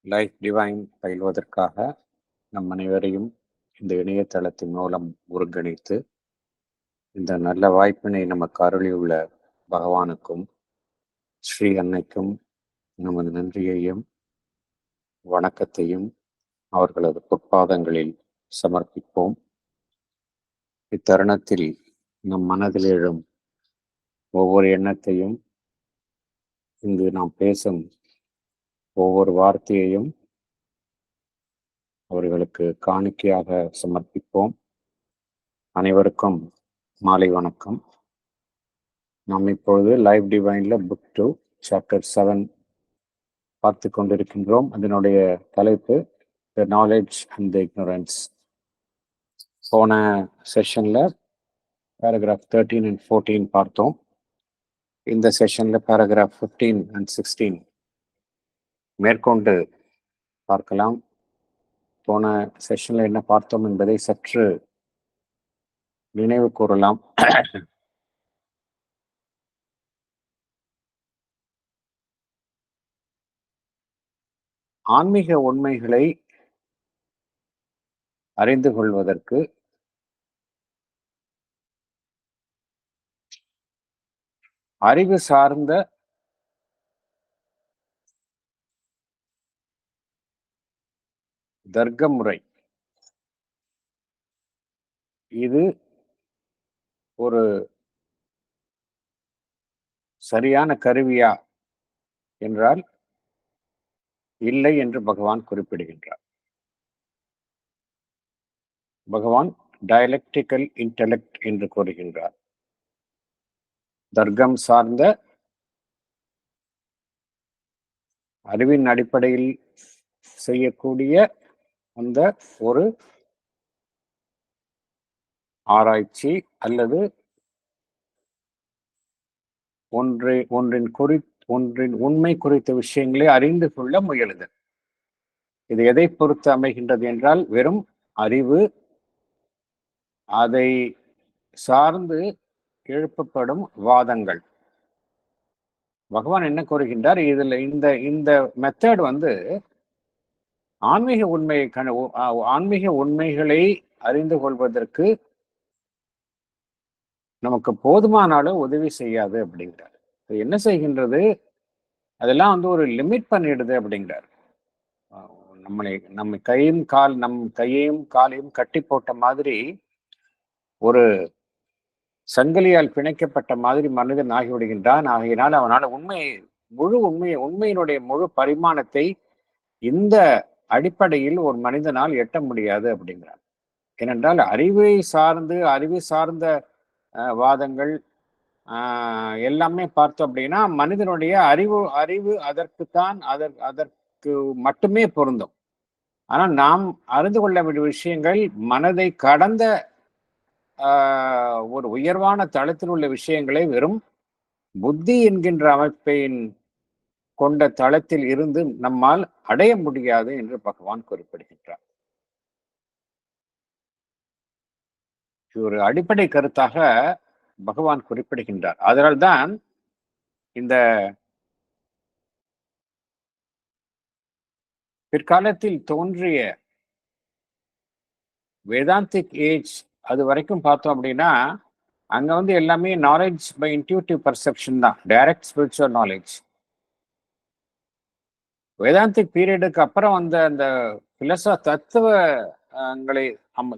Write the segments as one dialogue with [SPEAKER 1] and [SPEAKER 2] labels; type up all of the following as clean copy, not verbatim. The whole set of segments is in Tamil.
[SPEAKER 1] லைஃப் டிவைன் பயில்வதற்காக நம் அனைவரையும் இந்த இணையதளத்தின் மூலம் ஒருங்கிணைத்து இந்த நல்ல வாய்ப்பினை நமக்கு அருளியுள்ள பகவானுக்கும் ஸ்ரீ அன்னைக்கும் நமது நன்றியையும் வணக்கத்தையும் அவர்களது பொற்பாதங்களில் சமர்ப்பிப்போம். இத்தருணத்தில் நம் மனதில் எழும் ஒவ்வொரு எண்ணத்தையும், இங்கு நாம் பேசும் ஒவ்வொரு வார்த்தையையும் அவர்களுக்கு காணிக்கையாக சமர்ப்பிப்போம். அனைவருக்கும் மாலை வணக்கம். நாம் இப்பொழுது லைஃப் டிவைன்ல புக் 2 சாப்டர் 7 பார்த்து கொண்டிருக்கின்றோம். அதனுடைய தலைப்பு the knowledge and the ignorance. போன செஷன்ல பேராகிராஃப் 13 அண்ட் 14 பார்த்தோம். இந்த செஷன்ல பேராகிராஃப் 15 அண்ட் 16 மேற்கொண்டு பார்க்கலாம். போன செஷன்ல என்ன பார்த்தோம் என்பதை சற்று நினைவு கூறலாம். ஆன்மீக உண்மைகளை அறிந்து கொள்வதற்கு அறிவு சார்ந்த தர்க்க முறை இது ஒரு சரியான கருவியா என்றால் இல்லை என்று பகவான் குறிப்பிடுகின்றார். பகவான் டயலெக்டிக்கல் இன்டெலெக்ட் என்று கூறுகின்றார். தர்க்கம் சார்ந்த அறிவின் அடிப்படையில் செய்யக்கூடிய அந்த ஒரு ஆராய்ச்சி அல்லது ஒன்றின் உண்மை குறித்த விஷயங்களை அறிந்து கொள்ள முயலுதல். இது எதை பொறுத்து அமைகின்றது என்றால் வெறும் அறிவு, அதை சார்ந்து எழுப்பப்படும் வாதங்கள். பகவான் என்ன கூறுகின்றார், இதுல இந்த மெத்தட் ஆன்மீக உண்மைகளை அறிந்து கொள்வதற்கு நமக்கு போதுமான அளவு உதவி செய்யாது அப்படிங்கிறார். என்ன செய்கின்றது, அதெல்லாம் ஒரு லிமிட் பண்ணிடுது அப்படிங்கிறார். நம்ம கையையும் காலையும் கட்டி போட்ட மாதிரி, ஒரு சங்கிலியால் பிணைக்கப்பட்ட மாதிரி மனிதன் ஆகிவிடுகின்றான். ஆகையினால் அவனால் உண்மையினுடைய முழு பரிமாணத்தை இந்த அடிப்படையில் ஒரு மனிதனால் எட்ட முடியாது அப்படிங்கிறார். ஏனென்றால் அறிவு சார்ந்த வாதங்கள் எல்லாமே பார்த்தோம் அப்படின்னா மனிதனுடைய அறிவு அதற்கு மட்டுமே பொருந்தும். ஆனால் நாம் அறிந்து கொள்ள வேண்டிய விஷயங்கள் மனதை கடந்த ஒரு உயர்வான தளத்தில் உள்ள விஷயங்களை வெறும் புத்தி என்கின்ற அமைப்பின் கொண்ட தளத்தில் இருந்து நம்மால் அடைய முடியாது என்று பகவான் குறிப்பிடுகின்றார். ஒரு அடிப்படை கருத்தாக பகவான் குறிப்பிடுகின்றார். அதனால்தான் இந்த பிற்காலத்தில் தோன்றிய வேதாந்திக் ஏஜ் அது வரைக்கும் பார்த்தோம் அப்படின்னா அங்க எல்லாமே நாலேஜ் பை இன்ட்யூட்டிவ் பர்செப்ஷன் தான், டைரக்ட் ஸ்பிரிச்சுவல் நாலேஜ். வேதாந்திக் பீரியடுக்கு அப்புறம் அந்த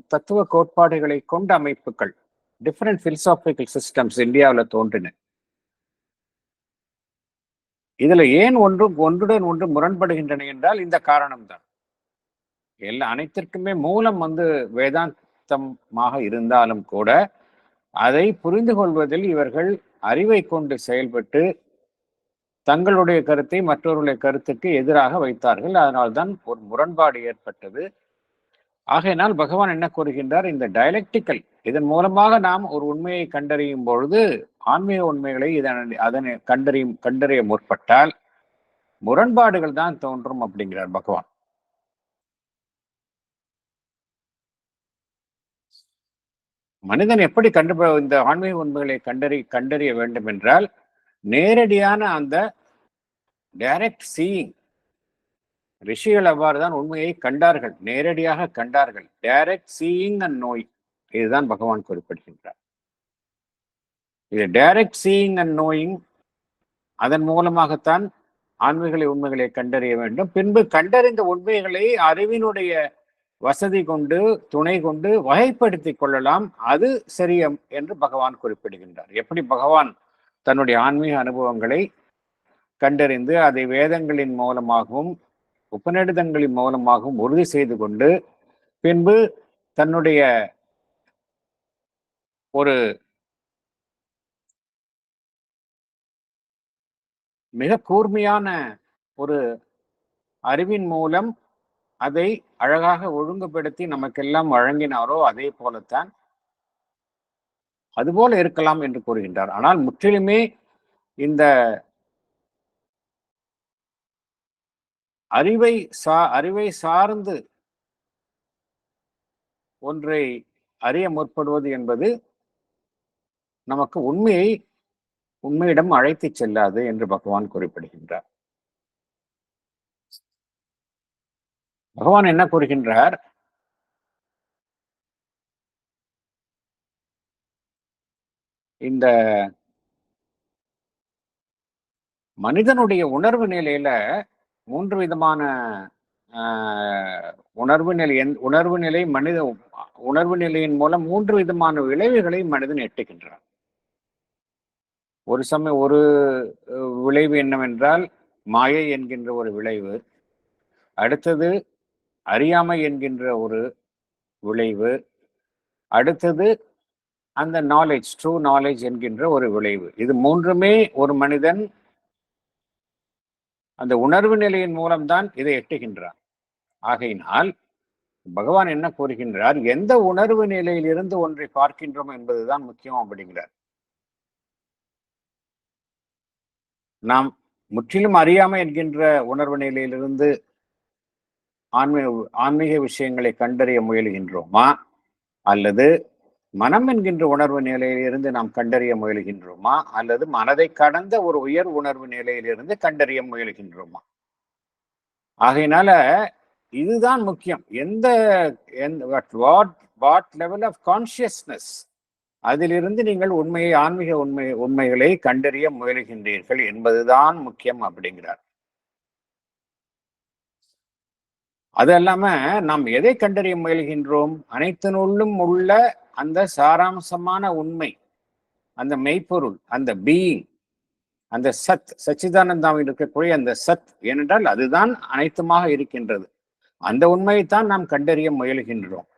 [SPEAKER 1] தத்துவ கோட்பாடுகளை கொண்ட அமைப்புகள், டிஃபரெண்ட் பிலசாபிக்கல் சிஸ்டம்ஸ் இந்தியாவில் தோன்றின. இதுல ஏன் ஒன்றுடன் ஒன்று முரண்படுகின்றன என்றால் இந்த காரணம்தான். அனைத்திற்குமே மூலம் வேதாந்தமாக இருந்தாலும் கூட அதை புரிந்து கொள்வதில் இவர்கள் அறிவை கொண்டு செயல்பட்டு தங்களுடைய கருத்தை மற்றவர்களுடைய கருத்துக்கு எதிராக வைத்தார்கள். அதனால்தான் ஒரு முரண்பாடு ஏற்பட்டது. ஆகையினால் பகவான் என்ன கூறுகின்றார், இந்த டயலெக்டிக்கல் இதன் மூலமாக நாம் ஒரு உண்மையை கண்டறியும் பொழுது ஆன்மீக உண்மைகளை அதனை கண்டறிய முற்பட்டால் முரண்பாடுகள் தான் தோன்றும் அப்படிங்கிறார் பகவான். மனிதன் எப்படி இந்த ஆன்மீக உண்மைகளை கண்டறிய வேண்டும் என்றால் நேரடியான அந்த டைரக்ட் சீயிங், ரிஷிகள் அவ்வாறுதான் உண்மையை கண்டார்கள், நேரடியாக கண்டார்கள். டைரக்ட் சீயிங் அண்ட் நோயிங், இதுதான் பகவான் குறிப்பிடுகின்றார். இது டைரக்ட் சீயிங் அண்ட் நோயிங், அதன் மூலமாகத்தான் ஆன்மீக உண்மைகளை கண்டறிய வேண்டும். பின்பு கண்டறிந்த உண்மைகளை அறிவினுடைய வசதி கொண்டு, துணை கொண்டு வகைப்படுத்திக் கொள்ளலாம். அது சரியம் என்று பகவான் குறிப்பிடுகின்றார். எப்படி பகவான் தன்னுடைய ஆன்மீக அனுபவங்களை கண்டறிந்து அதை வேதங்களின் மூலமாகவும் உபநிடதங்களின் மூலமாகவும் உறுதி செய்து கொண்டு பின்பு தன்னுடைய ஒரு மிக கூர்மையான ஒரு அறிவின் மூலம் அதை அழகாக ஒழுங்குபடுத்தி நமக்கெல்லாம் வழங்கினாரோ அதே போலத்தான் அதுபோல இருக்கலாம் என்று கூறுகின்றார். ஆனால் முற்றிலுமே இந்த அறிவை சார்ந்து ஒன்றை அறிய முற்படுவது என்பது நமக்கு உண்மையிடம் அழைத்து செல்லாது என்று பகவான் குறிப்பிடுகின்றார். பகவான் என்ன கூறுகின்றார்? இந்த மனிதனுடைய உணர்வு நிலையில 3 விதமான உணர்வு நிலை உணர்வு நிலையின் மூலம் 3 விதமான விளைவுகளை மனிதன் எட்டுகின்றான். ஒரு விளைவு என்னவென்றால் மாயை என்கின்ற ஒரு விளைவு, அடுத்தது அறியாமை என்கின்ற ஒரு விளைவு, அடுத்தது அந்த ட்ரூ நாலேஜ் என்கின்ற ஒரு விளைவு. இது மூன்றுமே ஒரு மனிதன் அந்த உணர்வு நிலையின் மூலம்தான் இதை எட்டுகின்றான். ஆகையினால் பகவான் என்ன கூறுகின்றார்? எந்த உணர்வு நிலையில் இருந்து ஒன்றை பார்க்கின்றோம் என்பதுதான் முக்கியம் அப்படிங்கிறார். நாம் முற்றிலும் அறியாமை என்கின்ற உணர்வு நிலையிலிருந்து ஆன்மீக விஷயங்களை கண்டறிய முயலுகின்றோமா, அல்லது மனம் என்கின்ற உணர்வு நிலையிலிருந்து நாம் கண்டறிய முயலுகின்றோமா, அல்லது மனதை கடந்த ஒரு உயர் உணர்வு நிலையிலிருந்து கண்டறிய முயலுகின்றோமா? ஆகையினால இதுதான் முக்கியம். வாட் லெவல் ஆஃப் கான்சியஸ்னஸ், அதிலிருந்து நீங்கள் ஆன்மீக உண்மைகளை கண்டறிய முயலுகின்றீர்கள் என்பதுதான் முக்கியம் அப்படிங்கிறார். அது இல்லாம நாம் எதை கண்டறிய முயல்கின்றோம்? அனைத்தினுள்ளும் உள்ள அந்த சாராம்சமான உண்மை, அந்த மெய்ப்பொருள், அந்த பீயிங், அந்த சச்சிதானந்தாவில் இருக்கக்கூடிய அந்த சத், ஏனென்றால் அதுதான் அனைத்துமாக இருக்கின்றது. அந்த உண்மையைத்தான் நாம் கண்டறிய முயல்கின்றோம்.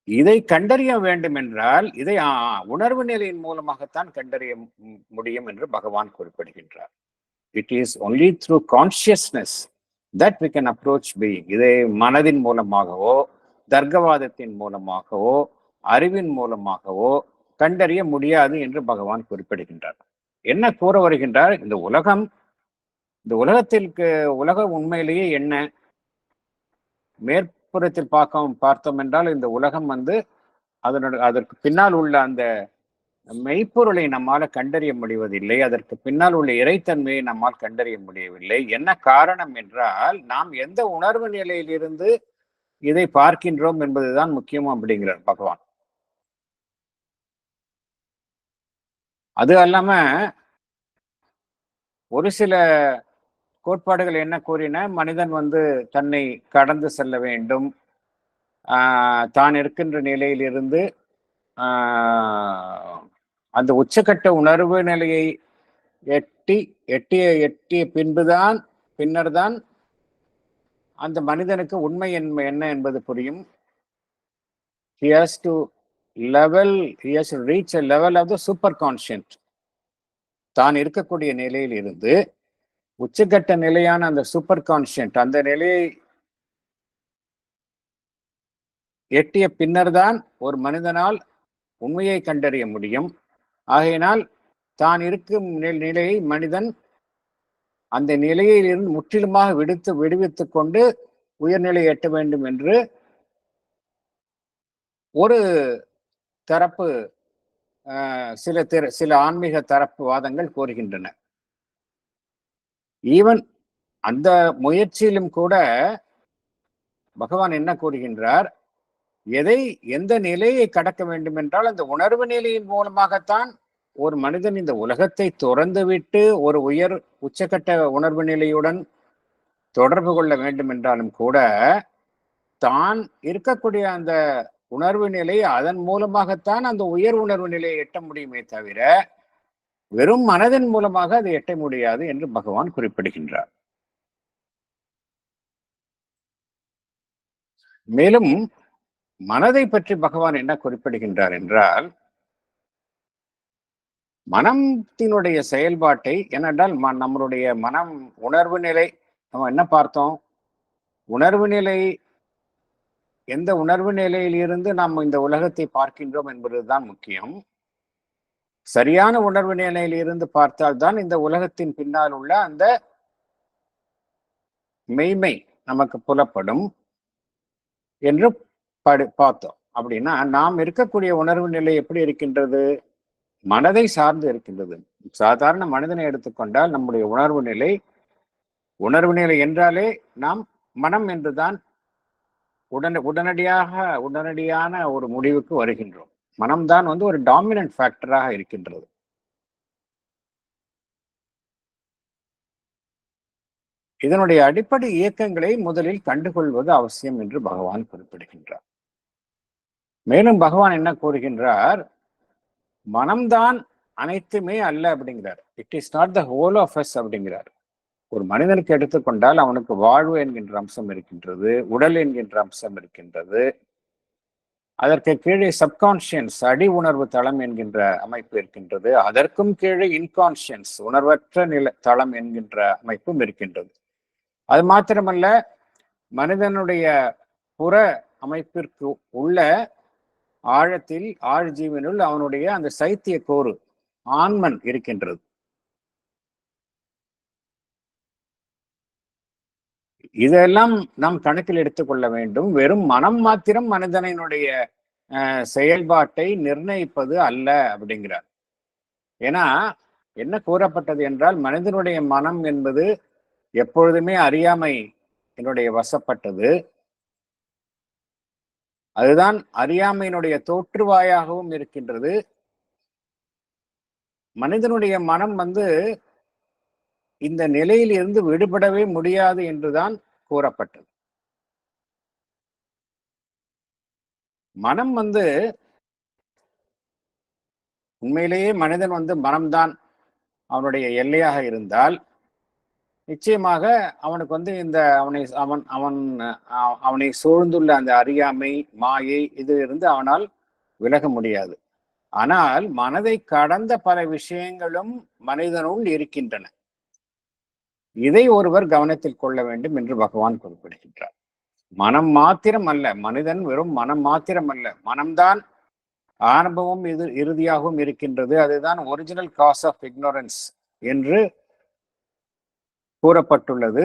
[SPEAKER 1] இதை கண்டறிய வேண்டும் என்றால் இதை உணர்வு நிலையின் மூலமாகத்தான் கண்டறிய முடியும் என்று பகவான் குறிப்பிடுகின்றார். It is only through consciousness that we can approach being. இதை மனதின் மூலமாகவோ தர்க்கவாதத்தின் மூலமாகவோ அறிவின் மூலமாகவோ கண்டறிய முடியாது என்று பகவான் குறிப்பிடுகின்றார். என்ன கூற வருகின்றார்? இந்த உலகத்திற்கு உலக உண்மையிலேயே என்ன மேற்புறத்தில் பார்த்தோம் என்றால் இந்த உலகம் அதற்கு பின்னால் உள்ள அந்த மெய்ப்பொருளை நம்மால் கண்டறிய முடிவதில்லை. அதற்கு பின்னால் உள்ள இறைத்தன்மையை நம்மால் கண்டறிய முடியவில்லை. என்ன காரணம் என்றால் நாம் எந்த உணர்வு நிலையிலிருந்து இதை பார்க்கின்றோம் என்பதுதான் முக்கியம் அப்படிங்கிறார் பகவான். அது அல்லாம ஒரு சில கோட்பாடுகள் என்ன கூறின, மனிதன் தன்னை கடந்து செல்ல வேண்டும், தான் இருக்கின்ற நிலையிலிருந்து அந்த உச்சக்கட்ட உணர்வு நிலையை எட்டிய பின்னர்தான் அந்த மனிதனுக்கு உண்மை என்ன என்பது புரியும். He has to reach a level of the super conscient. தான் இருக்கக்கூடிய நிலையில் இருந்து உச்சக்கட்ட நிலையான அந்த சூப்பர் கான்சியன்ட், அந்த நிலையை எட்டிய பின்னர்தான் ஒரு மனிதனால் உண்மையை கண்டறிய முடியும். ஆகையினால் தான் இருக்கும் நிலையை மனிதன் அந்த நிலையிலிருந்து முற்றிலுமாக விடுவித்துக் கொண்டு உயர்நிலை எட்ட வேண்டும் என்று ஒரு தரப்பு சில ஆன்மீக தரப்பு வாதங்கள் கோருகின்றன. ஈவன் அந்த முயற்சியிலும் கூட பகவான் என்ன கூறுகின்றார், எதை எந்த நிலையை கடக்க வேண்டும் என்றால் அந்த உணர்வு நிலையின் மூலமாகத்தான் ஒரு மனிதன் இந்த உலகத்தை துறந்துவிட்டு ஒரு உயர் உச்சக்கட்ட உணர்வு நிலையுடன் தொடர்பு கொள்ள வேண்டும் என்றாலும் கூட தான் இருக்கக்கூடிய அந்த உணர்வு நிலை அதன் மூலமாகத்தான் அந்த உயர் உணர்வு நிலையை எட்ட முடியுமே தவிர வெறும் மனதின் மூலமாக அதை எட்ட முடியாது என்று பகவான் குறிப்பிடுகின்றார். மேலும் மனதை பற்றி பகவான் என்ன குறிப்பிடுகின்றார் என்றால், மனத்தினுடைய செயல்பாட்டை ஏனென்றால் நம்மளுடைய மனம் உணர்வு நிலை நம்ம என்ன பார்த்தோம், உணர்வு நிலை எந்த உணர்வு நிலையில் இருந்து நாம் இந்த உலகத்தை பார்க்கின்றோம் என்பதுதான் முக்கியம். சரியான உணர்வு நிலையில் இருந்து பார்த்தால்தான் இந்த உலகத்தின் பின்னால் உள்ள அந்த மெய்மை நமக்கு புலப்படும் என்று பார்த்தோம். அப்படின்னா நாம் இருக்கக்கூடிய உணர்வு நிலை எப்படி இருக்கின்றது, மனதை சார்ந்து இருக்கின்றது. சாதாரண மனிதனை எடுத்துக்கொண்டால் நம்முடைய உணர்வு நிலை என்றாலே நாம் மனம் என்றுதான் உடனடியான ஒரு முடிவுக்கு வருகின்றோம். மனம்தான் ஒரு டாமினன்ட் ஃபேக்டராக இருக்கின்றது. இதனுடைய அடிப்படை இயக்கங்களை முதலில் கண்டுகொள்வது அவசியம் என்று பகவான் குறிப்பிடுகின்றார். மேலும் பகவான் என்ன கூறுகின்றார், மனம்தான் அனைத்துமே அல்ல அப்படிங்கிறார். It is not the whole of us அப்படிங்கிறார். ஒரு மனிதனுக்கு எடுத்துக்கொண்டால் அவனுக்கு வாழ்வு என்கின்ற அம்சம் இருக்கின்றது, உடல் என்கின்ற அம்சம் இருக்கின்றது, அதற்கு கீழே சப்கான்சியன்ஸ் அடி உணர்வு தளம் என்கின்ற அமைப்பு இருக்கின்றது, அதற்கும் கீழே இன்கான்சியன்ஸ் உணர்வற்ற தளம் என்கின்ற அமைப்பும் இருக்கின்றது. அது மாத்திரமல்ல, மனிதனுடைய புற அமைப்பிற்கு உள்ள ஆழத்தில் ஆழ்ஜீவனுள் அவனுடைய அந்த சைத்திய கோறு ஆன்மன் இருக்கின்றது. இதெல்லாம் நாம் கணக்கில் எடுத்துக்கொள்ள வேண்டும். வெறும் மனம் மாத்திரம் மனிதனுடைய செயல்பாட்டை நிர்ணயிப்பது அல்ல அப்படிங்கிறார். ஏன்னா என்ன கூறப்பட்டது என்றால், மனிதனுடைய மனம் என்பது எப்பொழுதுமே அறியாமை என்னுடைய வசப்பட்டது. அதுதான் அறியாமையினுடைய தோற்றுவாயாகவும் இருக்கின்றது. மனிதனுடைய மனம் இந்த நிலையில் இருந்து விடுபடவே முடியாது என்றுதான் கூறப்பட்டது. மனம் உண்மையிலேயே மனிதன் மனம்தான் அவனுடைய எல்லையாக இருந்தால் நிச்சயமாக அவனுக்கு இந்த அவனை சூழ்ந்துள்ள அந்த அறியாமை மாயை இது இருந்து அவனால் விலக முடியாது. ஆனால் மனதை கடந்த பல விஷயங்களும் மனிதனுள் இருக்கின்றன. இதை ஒருவர் கவனத்தில் கொள்ள வேண்டும் என்று பகவான் குறிப்பிடுகின்றார். மனம் மாத்திரம் அல்ல, மனிதன் வெறும் மனம் மாத்திரம் அல்ல, மனம்தான் ஆரம்பமும் இறுதியாகவும் இருக்கின்றது. அதுதான் ஒரிஜினல் காஸ் ஆஃப் இக்னோரன்ஸ் என்று கூறப்பட்டுள்ளது.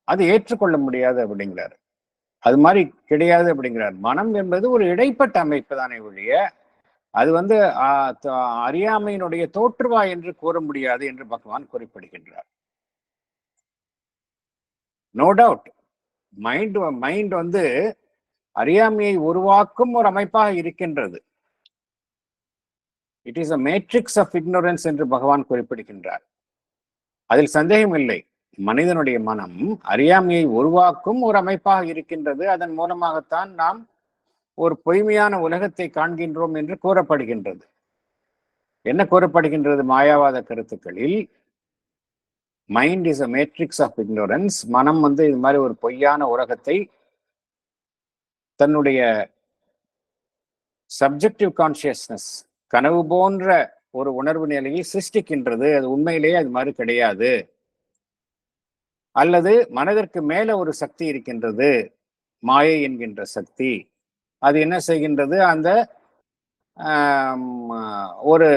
[SPEAKER 1] அது ஏற்றுக்கொள்ள முடியாது அப்படிங்கிறார். அது மாதிரி கிடையாது அப்படிங்கிறார். மனம் என்பது ஒரு இடைப்பட்ட அமைப்பு தானே ஒழிய அது அறியாமையினுடைய தோற்றுவா என்று கூற முடியாது என்று பகவான் குறிப்பிடுகின்றார். நோ டவுட் மைண்ட் அறியாமையை உருவாக்கும் ஒரு அமைப்பாக இருக்கின்றது. It is a matrix of ignorance என்று பகவான் குறிப்பிடுகின்றார். அதில் சந்தேகம் இல்லை. மனிதனுடைய மனம் அறியாமையை உருவாக்கும் ஒரு அமைப்பாக இருக்கின்றது. அதன் மூலமாகத்தான் நாம் ஒரு பொய்மையான உலகத்தை காண்கின்றோம் என்று கூறப்படுகின்றது. என்ன கூறப்படுகின்றது மாயாவாத கருத்துக்களில்? Mind is a matrix of ignorance. மனம் இது மாதிரி ஒரு பொய்யான உலகத்தை தன்னுடைய சப்ஜெக்டிவ் கான்சியஸ்னஸ் கனவு போன்ற ஒரு உணர்வு நிலையை சிருஷ்டிக்கின்றது. அது உண்மையிலேயே அது மாதிரி கிடையாது. அல்லது மனதிற்கு மேல ஒரு சக்தி இருக்கின்றது, மாயை என்கின்ற சக்தி. அது என்ன செய்கின்றது, அந்த ஒரு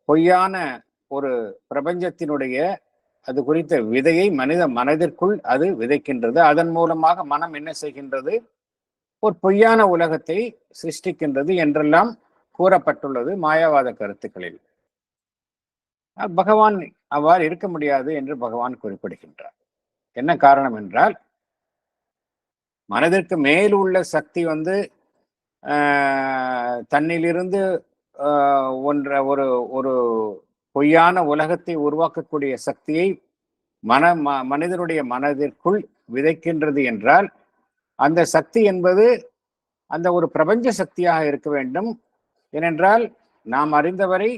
[SPEAKER 1] பொய்யான ஒரு பிரபஞ்சத்தினுடைய அது குறித்த விதையை மனித மனதிற்குள் அது விதைக்கின்றது. அதன் மூலமாக மனம் என்ன செய்கின்றது, ஒரு பொய்யான உலகத்தை சிருஷ்டிக்கின்றது என்றெல்லாம் கூறப்பட்டுள்ளது மாயாவாத கருத்துக்களில். பகவான் அவ்வாறு இருக்க முடியாது என்று பகவான் குறிப்பிடுகின்றார். என்ன காரணம் என்றால், மனதிற்கு மேல் உள்ள சக்தி வந்து தன்னிலிருந்து ஒரு ஒரு பொய்யான உலகத்தை உருவாக்கக்கூடிய சக்தியை மனிதனுடைய மனதிற்குள் விதைக்கின்றது என்றால், அந்த சக்தி என்பது அந்த ஒரு பிரபஞ்ச சக்தியாக இருக்க வேண்டும். ஏனென்றால் நாம் அறிந்தவரை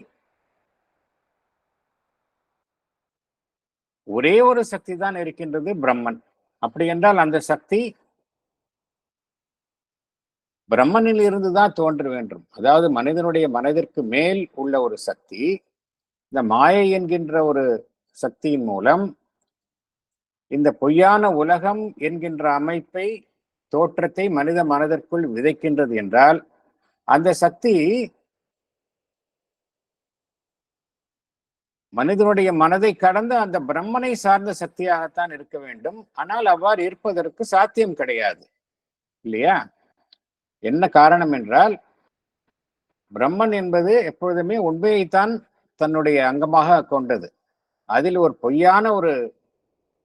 [SPEAKER 1] ஒரே ஒரு சக்தி தான் இருக்கின்றது, பிரம்மன். அப்படி என்றால் அந்த சக்தி பிரம்மனில் இருந்துதான் தோன்ற வேண்டும். அதாவது மனிதனுடைய மனதிற்கு மேல் உள்ள ஒரு சக்தி இந்த மாயை என்கின்ற ஒரு சக்தியின் மூலம் இந்த பொய்யான உலகம் என்கின்ற அமைப்பை, தோற்றத்தை மனித மனதிற்குள் விதைக்கின்றது என்றால், அந்த சக்தி மனிதனுடைய மனதை கடந்த அந்த பிரம்மனை சார்ந்த சக்தியாகத்தான் இருக்க வேண்டும். ஆனால் அவ்வாறு இருப்பதற்கு சாத்தியம் கிடையாது, இல்லையா? என்ன காரணம் என்றால், பிரம்மன் என்பது எப்பொழுதுமே உண்மையைத்தான் தன்னுடைய அங்கமாக கொண்டது.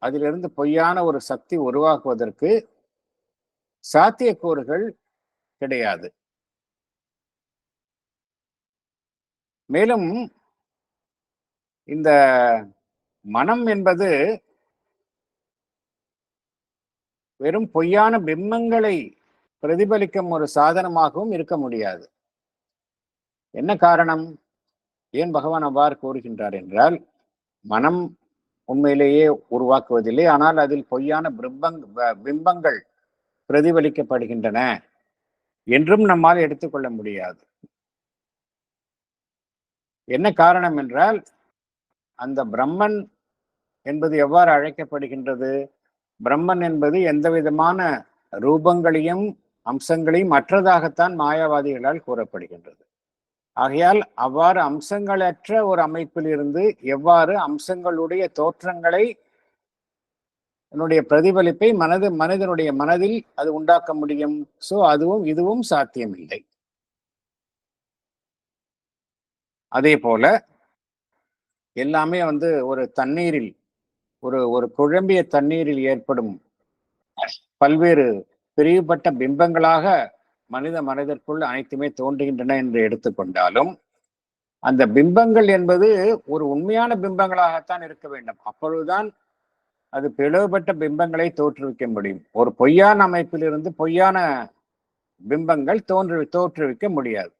[SPEAKER 1] அதிலிருந்து பொய்யான ஒரு சக்தி உருவாக்குவதற்கு சாத்தியக்கூறுகள் கிடையாது. மேலும் இந்த மனம் என்பது வெறும் பொய்யான பிம்பங்களை பிரதிபலிக்கும் ஒரு சாதனமாகவும் இருக்க முடியாது. என்ன காரணம்? ஏன் பகவான் அவ்வாறு கூறுகின்றார் என்றால், மனம் உண்மையிலேயே உருவாக்குவதில்லை, ஆனால் அதில் பொய்யான பிம்பங்கள் பிரதிபலிக்கப்படுகின்றன என்றும் நம்மால் எடுத்துக்கொள்ள முடியாது. என்ன காரணம் என்றால், அந்த பிரம்மன் என்பது எவ்வாறு அழைக்கப்படுகின்றது? பிரம்மன் என்பது எந்த விதமான ரூபங்களையும் அம்சங்களையும் மற்றதாகத்தான் மாயாவாதிகளால் கூறப்படுகின்றது. ஆகையால் அவ்வாறு அம்சங்களற்ற ஒரு அமைப்பில் இருந்து எவ்வாறு அம்சங்களுடைய தோற்றங்களை பிரதிபலிப்பை மனிதனுடைய மனதில் அது உண்டாக்க முடியும்? சோ இதுவும் சாத்தியமில்லை. அதே போல எல்லாமே வந்து ஒரு தண்ணீரில் ஒரு குழம்பிய தண்ணீரில் ஏற்படும் பல்வேறு பிரிவுபட்ட பிம்பங்களாக மனித மனதிற்குள் அனைத்துமே தோன்றுகின்றன என்று எடுத்துக்கொண்டாலும், அந்த பிம்பங்கள் என்பது ஒரு உண்மையான பிம்பங்களாகத்தான் இருக்க வேண்டும். அப்பொழுதுதான் அது பிளவுபட்ட பிம்பங்களை தோற்றுவிக்க முடியும். ஒரு பொய்யான அமைப்பிலிருந்து பொய்யான பிம்பங்கள் தோற்றுவிக்க முடியாது.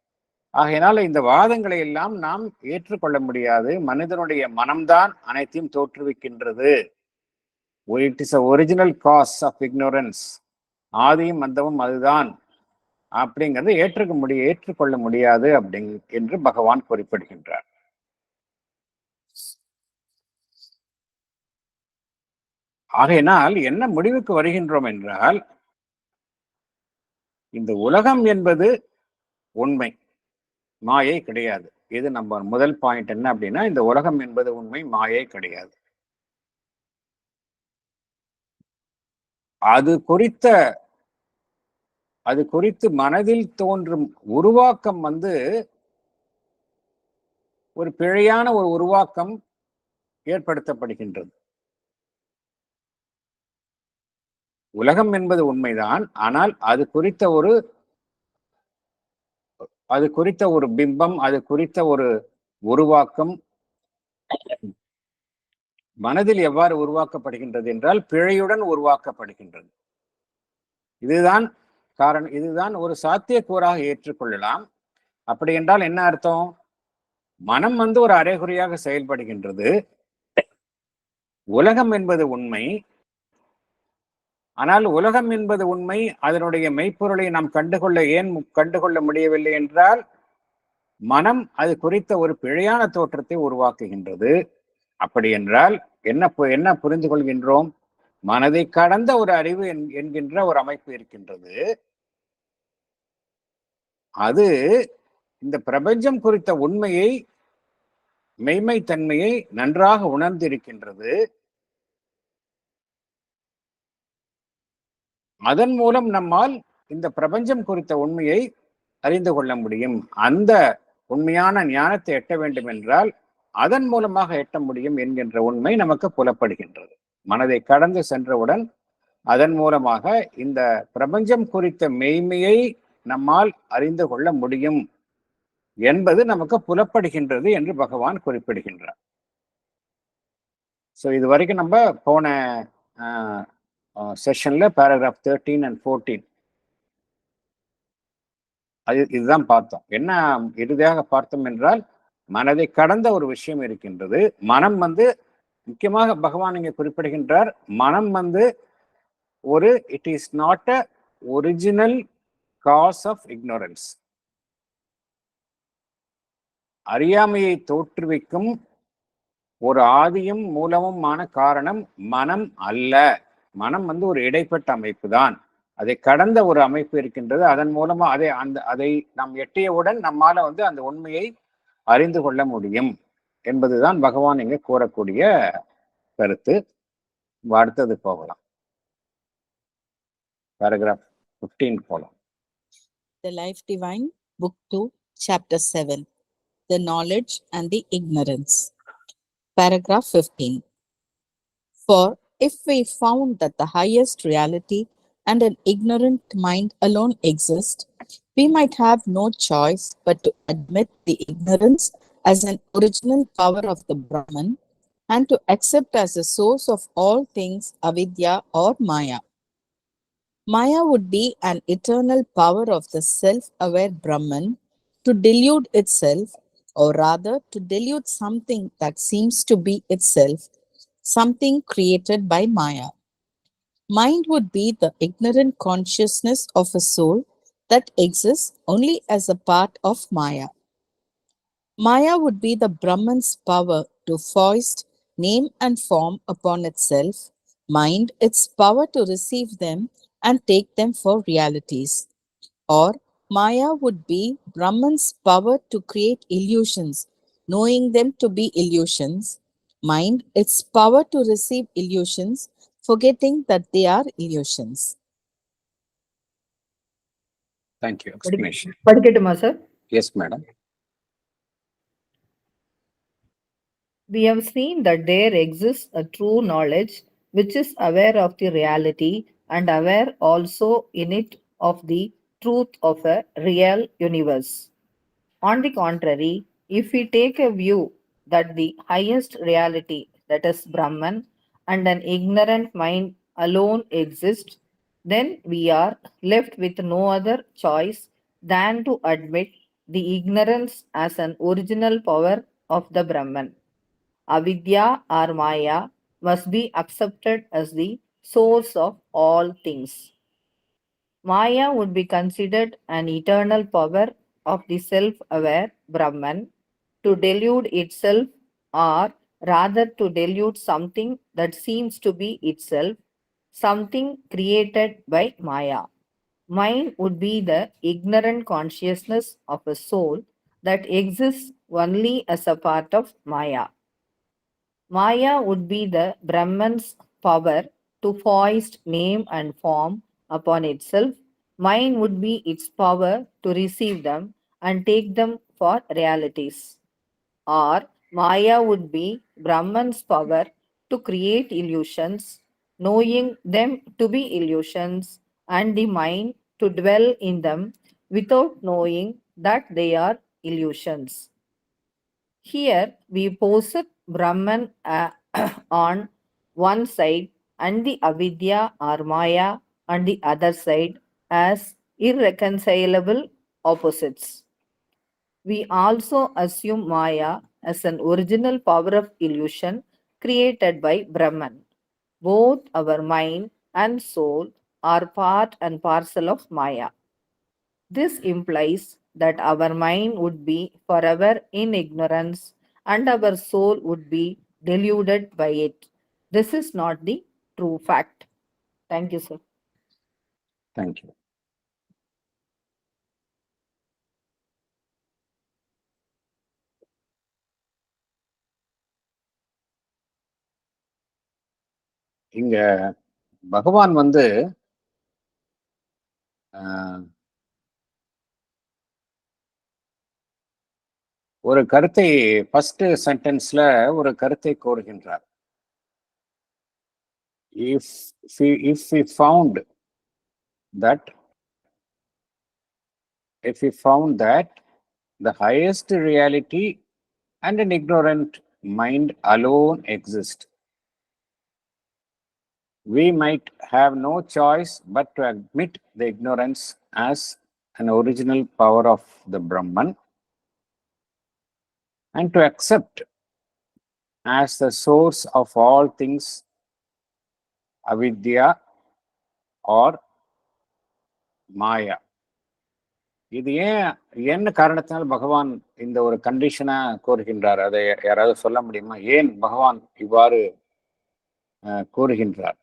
[SPEAKER 1] ஆகையினால இந்த வாதங்களை எல்லாம் நாம் ஏற்றுக்கொள்ள முடியாது. மனிதனுடைய மனம்தான் அனைத்தையும் தோற்றுவிக்கின்றது. It is original cause of ignorance. ஆதியும் அந்தமும் அதுதான் அப்படிங்கிறத ஏற்றுக்கொள்ள முடியாது என்று பகவான் குறிப்பிடுகின்றார். ஆகையினால் என்ன முடிவுக்கு வருகின்றோம் என்றால், இந்த உலகம் என்பது உண்மை, மாயை கிடையாது. இது நம்ம முதல் பாயிண்ட். என்ன அப்படின்னா, இந்த உலகம் என்பது உண்மை, மாயை கிடையாது. அது குறித்து மனதில் தோன்றும் உருவாக்கம் வந்து ஒரு பிழையான ஒரு உருவாக்கம் ஏற்படுத்தப்படுகின்றது. உலகம் என்பது உண்மைதான், ஆனால் அது குறித்த ஒரு பிம்பம், அது குறித்த ஒரு உருவாக்கம் மனதில் எவ்வாறு உருவாக்கப்படுகின்றது என்றால் பிழையுடன் உருவாக்கப்படுகின்றது. இதுதான் காரணம். இதுதான் ஒரு சாத்தியக்கூறாக ஏற்றுக்கொள்ளலாம். அப்படி என்றால் என்ன அர்த்தம்? மனம் வந்து ஒரு அரைகுறையாக செயல்படுகின்றது. உலகம் என்பது உண்மை, ஆனால் உலகம் என்பது உண்மை, அதனுடைய மெய்ப்பொருளை நாம் கண்டுகொள்ள முடியவில்லை என்றால், மனம் அது குறித்த ஒரு பிழையான தோற்றத்தை உருவாக்குகின்றது. அப்படி என்றால் என்ன புரிந்து கொள்கின்றோம்? மனதை கடந்த ஒரு அறிவு என்கின்ற ஒரு அமைப்பு இருக்கின்றது. அது இந்த பிரபஞ்சம் குறித்த உண்மையை, மெய்மைத்தன்மையை நன்றாக உணர்ந்திருக்கின்றது. அதன் மூலம் நம்மால் இந்த பிரபஞ்சம் குறித்த உண்மையை அறிந்து கொள்ள முடியும். அந்த உண்மையான ஞானத்தை எட்ட வேண்டும் என்றால் அதன் மூலமாக எட்ட முடியும் என்கின்ற உண்மை நமக்கு புலப்படுகின்றது. மனதை கடந்து சென்றவுடன் அதன் மூலமாக இந்த பிரபஞ்சம் குறித்த மெய்மையை நம்மால் அறிந்து கொள்ள முடியும் என்பது நமக்கு புலப்படுகின்றது என்று பகவான் குறிப்பிடுகின்றார். ஸோ இது வரைக்கும் நம்ம போன செஷன்ல பேராகிராஃப் 13 and 14 இதுதான் பார்த்தோம். என்ன இறுதியாக பார்த்தோம் என்றால், மனதை கடந்த ஒரு விஷயம் இருக்கின்றது. மனம் முக்கியமாக பகவான் இங்கே குறிப்பிடுகின்றார், மனம் it is not a original cause of ignorance. அறியாமையை தோற்றுவிக்கும் ஒரு ஆதியும் மூலமுமான காரணம் மனம் அல்ல. மனம் ஒரு இடைப்பட்ட அமைப்பு தான். அதை கடந்த ஒரு அமைப்பு இருக்கின்றது. அதன் மூலமா அதை நாம் எட்டியவுடன் நம்மால அந்த உண்மையை அறிந்து கொள்ள முடியும் என்பதுதான் பகவான் இங்கே கூறக்கூடிய கருத்து. அடுத்தது போகலாம். paragraph 15 போலாம்.
[SPEAKER 2] The Life Divine, Book 2, Chapter 7, The Knowledge and the Ignorance. Paragraph 15. For if we found that the highest reality and an ignorant mind alone exist, we might have no choice but to admit the ignorance as an original power of the Brahman and to accept as the source of all things avidya or maya. Maya would be an eternal power of the self-aware Brahman to delude itself, or rather to delude something that seems to be itself, something created by Maya. Mind would be the ignorant consciousness of a soul that exists only as a part of Maya. Maya would be the Brahman's power to foist name and form upon itself, mind its power to receive them and take them for realities. Or Maya would be Brahman's power to create illusions, knowing them to be illusions, mind its power to receive illusions, forgetting that they are illusions.
[SPEAKER 1] Thank you. Explanation.
[SPEAKER 3] படிக்கட்டுமா sir?
[SPEAKER 1] Yes, madam.
[SPEAKER 3] We have seen that there exists a true knowledge which is aware of the reality and aware also in it of the truth of a real universe. On the contrary, if we take a view that the highest reality, that is Brahman, and an ignorant mind alone exist, then we are left with no other choice than to admit the ignorance as an original power of the Brahman. Avidya or Maya must be accepted as the source of all things. Maya would be considered an eternal power of the self-aware Brahman to delude itself, or rather to delude something that seems to be itself, something created by Maya. Mind would be the ignorant consciousness of a soul that exists only as a part of Maya. Maya would be the Brahman's power to foist name and form upon itself. Mind would be its power to receive them and take them for realities. Or Maya would be Brahman's power to create illusions, knowing them to be illusions, and the mind to dwell in them without knowing that they are illusions. Here we posit Brahman on one side and the avidya or Maya on the other side as irreconcilable opposites. We also assume Maya as an original power of illusion created by Brahman. Both our mind and soul are part and parcel of Maya. This implies that our mind would be forever in ignorance and our soul would be deluded by it. This is not the true fact. Thank you, sir.
[SPEAKER 1] Thank you. இங்க பகவான் ஒரு கருத்தை ஃபர்ஸ்ட் சென்டென்ஸ்ல ஒரு கருத்தை கோருகின்றார். if we found that if we found that the highest reality and an ignorant mind alone exist, we might have no choice but to admit the ignorance as an original power of the Brahman and to accept as the source of all things avidya or maya. இது என்ன காரணத்தினால் பகவான் இந்த ஒரு கண்டிஷனை கோருகின்றார்? அதை யாராவது சொல்ல முடியுமா? ஏன் பகவான் இவ்வாறு கூறுகின்றார்?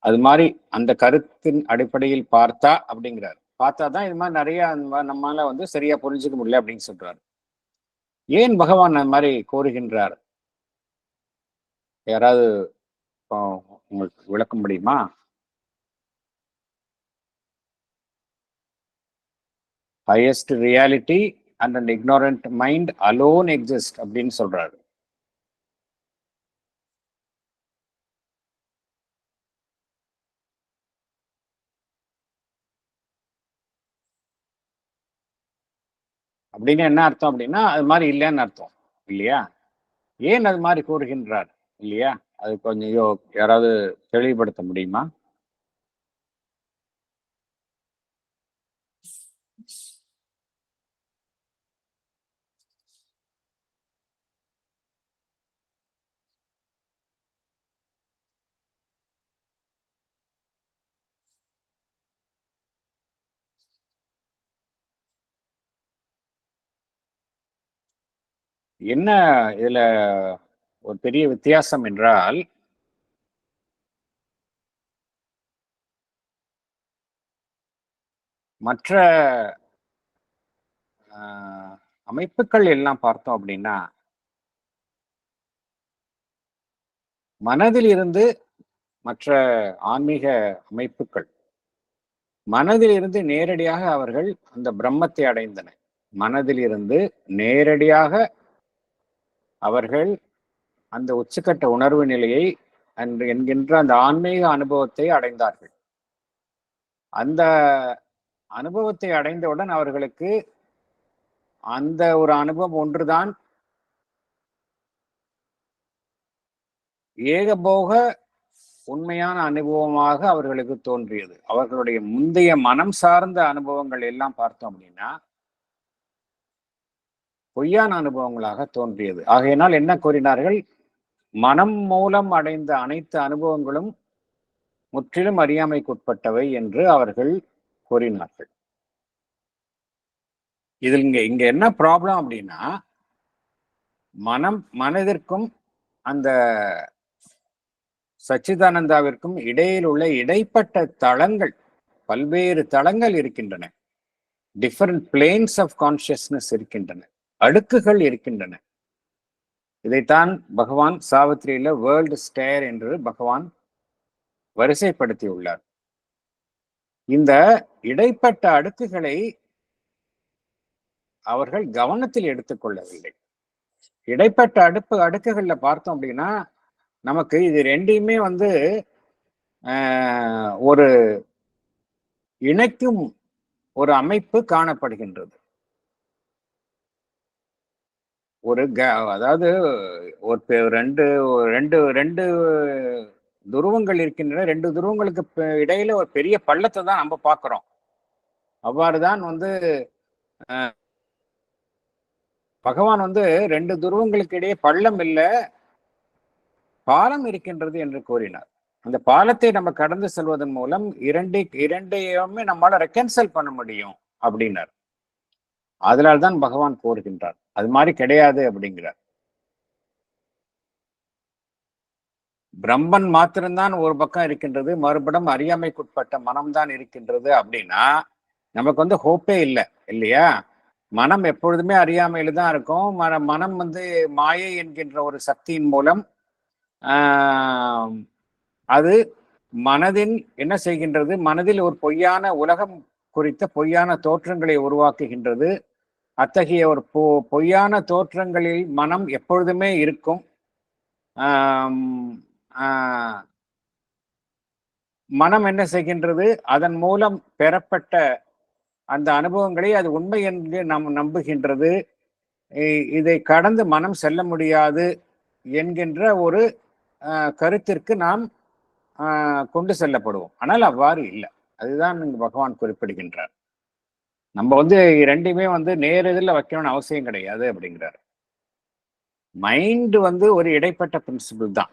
[SPEAKER 1] அது மாதிரி அந்த கருத்தின் அடிப்படையில் பார்த்தா அப்படிங்கிறார். பார்த்தா தான் இது மாதிரி நிறைய நம்மளால வந்து சரியா புரிஞ்சுக்க முடியல அப்படின்னு சொல்றாரு. ஏன் பகவான் அந்த மாதிரி கோருகின்றார்? யாராவது உங்களுக்கு விளக்க முடியுமா? Highest reality and an ignorant mind alone exist அப்படின்னு சொல்றாரு. அப்படின்னு என்ன அர்த்தம் அப்படின்னா அது மாதிரி இல்லைன்னு அர்த்தம் இல்லையா? ஏன் அது மாதிரி கூறுகின்றார் இல்லையா? அது கொஞ்சம் யாராவது தெளிவுபடுத்த முடியுமா? என்ன இதுல ஒரு பெரிய வித்தியாசம் என்றால், மற்ற அமைப்புகள் எல்லாம் பார்த்தோம் அப்படின்னா மனதில் இருந்து, மற்ற ஆன்மீக அமைப்புகள் மனதில் இருந்து நேரடியாக அவர்கள் அந்த பிரம்மத்தை அடைந்தன. மனதில் இருந்து நேரடியாக அவர்கள் அந்த உச்சக்கட்ட உணர்வு நிலையை என்கின்ற அந்த ஆன்மீக அனுபவத்தை அடைந்தார்கள். அந்த அனுபவத்தை அடைந்தவுடன் அவர்களுக்கு அந்த ஒரு அனுபவம் ஒன்றுதான் ஏகபோக உண்மையான அனுபவமாக அவர்களுக்கு தோன்றியது. அவர்களுடைய முந்தைய மனம் சார்ந்த அனுபவங்கள் எல்லாம் பார்த்தோம் அப்படின்னா பொய்யான அனுபவங்களாக தோன்றியது. ஆகையினால் என்ன கூறினார்கள்? மனம் மூலம் அடைந்த அனைத்து அனுபவங்களும் முற்றிலும் அறியாமைக்குட்பட்டவை என்று அவர்கள் கூறினார்கள். இதில் இங்க என்ன ப்ராப்ளம் அப்படின்னா, மனதிற்கும் அந்த சச்சிதானந்தாவிற்கும் இடையில் உள்ள இடைப்பட்ட தளங்கள், பல்வேறு தளங்கள் இருக்கின்றன. டிஃபரண்ட் பிளேன்ஸ் ஆஃப் கான்சியஸ்னஸ் இருக்கின்றன, அடுக்குகள் இருக்கின்றன. இதைத்தான் பகவான் சாவித்திரியில வேர்ல்டு ஸ்டேர் என்று பகவான் வரிசைப்படுத்தியுள்ளார். இந்த இடைப்பட்ட அடுக்குகளை அவர்கள் கவனத்தில் எடுத்துக்கொள்ளவில்லை. இடைப்பட்ட அடுக்குகள்ல பார்த்தோம் அப்படின்னா நமக்கு இது ரெண்டையுமே வந்து ஒரு இணைக்கும் ஒரு அமைப்பு காணப்படுகின்றது. அதாவது ஒரு ரெண்டு துருவங்கள் இருக்கின்றன. ரெண்டு துருவங்களுக்கு இடையில ஒரு பெரிய பள்ளத்தை தான் நம்ம பார்க்கிறோம். அவ்வாறுதான் வந்து பகவான் வந்து ரெண்டு துருவங்களுக்கு இடையே பள்ளம் இல்லை, பாலம் இருக்கின்றது என்று கூறினார். அந்த பாலத்தை நம்ம கடந்து செல்வதன் மூலம் இரண்டையுமே நம்மளால ரெக்கன்சைல் பண்ண முடியும் அப்படின்னார். அதனால்தான் பகவான் கூறுகின்றார். அது மாதிரி கிடையாது அப்படிங்கிறார். பிரம்மன் மாத்திரம்தான் ஒரு பக்கம் இருக்கின்றது, மறுபடம் அறியாமைக்குட்பட்ட மனம்தான் இருக்கின்றது அப்படின்னா நமக்கு வந்து ஹோப்பே இல்லை இல்லையா? மனம் எப்பொழுதுமே அறியாமையில தான் இருக்கும். மனம் வந்து மாயை என்கின்ற ஒரு சக்தியின் மூலம் அது மனதின் என்ன செய்கின்றது? மனதில் ஒரு பொய்யான உலகம் குறித்த பொய்யான தோற்றங்களை உருவாக்குகின்றது. அத்தகைய ஒரு பொய்யான தோற்றங்களில் மனம் எப்பொழுதுமே இருக்கும். மனம் என்ன செய்கின்றது? அதன் மூலம் பெறப்பட்ட அந்த அனுபவங்களை அது உண்மை என்று நாம் நம்புகின்றது. இதை கடந்து மனம் செல்ல முடியாது என்கின்ற ஒரு கருத்திற்கு நாம் கொண்டு செல்லப்படுவோம். ஆனால் அவ்வாறு இல்லை. அதுதான் பகவான் குறிப்பிடுகின்றார். நம்ம ரெண்டுமே நேரெதிரில் வைக்கணும்னு அவசியம் கிடையாது அப்படிங்கிறார். மைண்ட் ஒரு இடைப்பட்ட பிரின்சிபிள் தான்.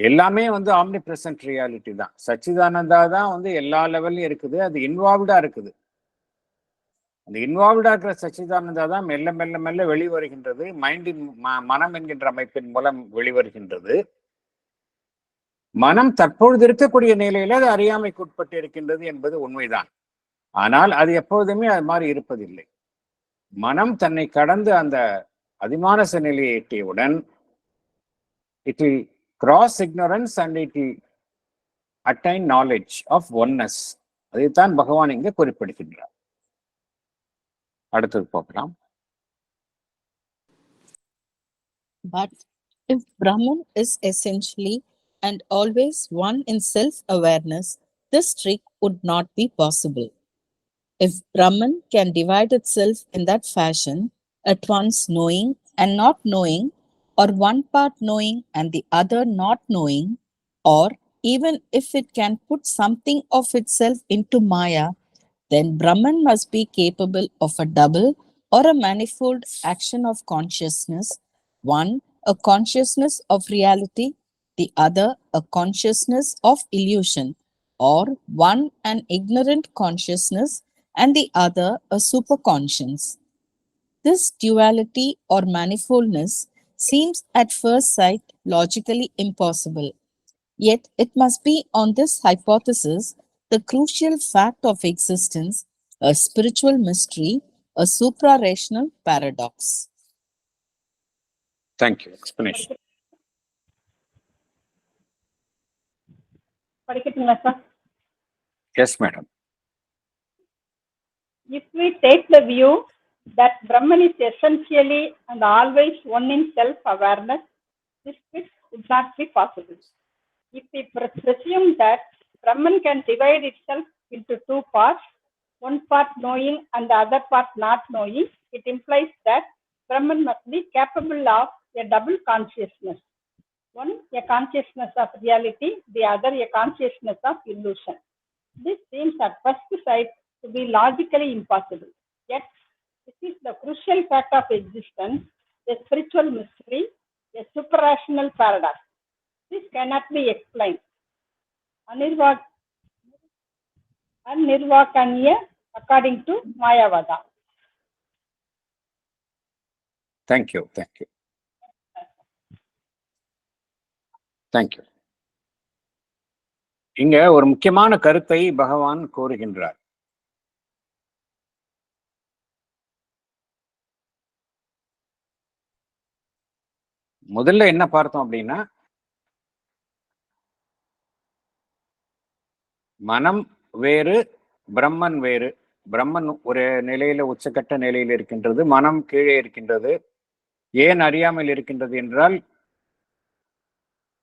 [SPEAKER 1] எல்லாமே ஆம்னி பிரசன்ட் ரியாலிட்டி தான். சச்சிதானந்தா தான் எல்லா லெவல்லையும் இருக்குது. அது இன்வால்வ்டா இருக்குது. அந்த இன்வால்வ்டா இருக்கிற சச்சிதானந்தா தான் மெல்ல மெல்ல மெல்ல வெளிவருகின்றது. மைண்டின் மனம் என்கின்ற அமைப்பின் மூலம் வெளிவருகின்றது. மனம் தற்பொழுது இருக்கக்கூடிய நிலையில அது அறியாமைக்கு உட்பட்டு இருக்கின்றது என்பது உண்மைதான். ஆனால் அது எப்போதுமே அது மாதிரி இருப்பதில்லை. மனம் தன்னை கடந்து அந்த அதிமானச நிலையை எட்டியவுடன் it will cross ignorance and it will attain knowledge of oneness. அதைத்தான் பகவான் இங்கே குறிப்பிடுகின்றார். அடுத்தது போகலாம்.
[SPEAKER 2] But if Brahman is essentially and always one in self-awareness, this trick would not be possible. If Brahman can divide itself in that fashion, at once knowing and not knowing, or one part knowing and the other not knowing, or even if it can put something of itself into Maya, then Brahman must be capable of a double or a manifold action of consciousness, one a consciousness of reality, the other a consciousness of illusion, or one an ignorant consciousness and the other a superconscience. This duality or manifoldness seems at first sight logically impossible. Yet it must be on this hypothesis the crucial fact of existence, a spiritual mystery, a supra-rational paradox.
[SPEAKER 1] Thank you. Explanation. Yes, madam.
[SPEAKER 4] If we take the view that Brahman is essentially and always one in self-awareness, this would not be possible. If we presume that Brahman can divide itself into two parts, one part knowing and the other part not knowing, it implies that Brahman must be capable of a double consciousness. One, a consciousness of reality, the other, a consciousness of illusion. This seems at first sight to be logically impossible. Yet, this is the crucial fact of existence, a spiritual mystery, a suprarational paradox. This cannot be explained. Anirvakaniya according to Mayavada.
[SPEAKER 1] Thank you. Thank you. Thank you. இங்க ஒரு முக்கியமான கருத்தை பகவான் கூறுகின்றார். முதல்ல என்ன பார்த்தோம் அப்படின்னா, மனம் வேறு, பிரம்மன் வேறு. பிரம்மன் ஒரு நிலையில உச்சக்கட்ட நிலையில் இருக்கின்றது, மனம் கீழே இருக்கின்றது. ஏன் அறியாமல் இருக்கின்றது என்றால்,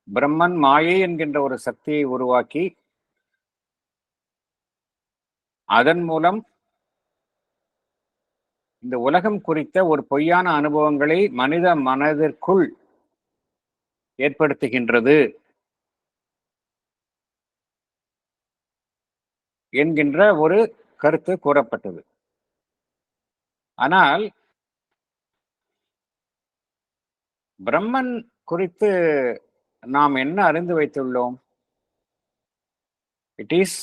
[SPEAKER 1] பிரம்மன் மாயை என்கின்ற ஒரு சக்தியை உருவாக்கி அதன் மூலம் இந்த உலகம் குறித்த ஒரு பொய்யான அனுபவங்களை மனித மனதிற்குள் ஏற்படுத்துகின்றது என்கின்ற ஒரு கருத்து கூறப்பட்டது. ஆனால் பிரம்மன் குறித்து நாம் என்ன அறிந்து வைத்துள்ளோம்? It is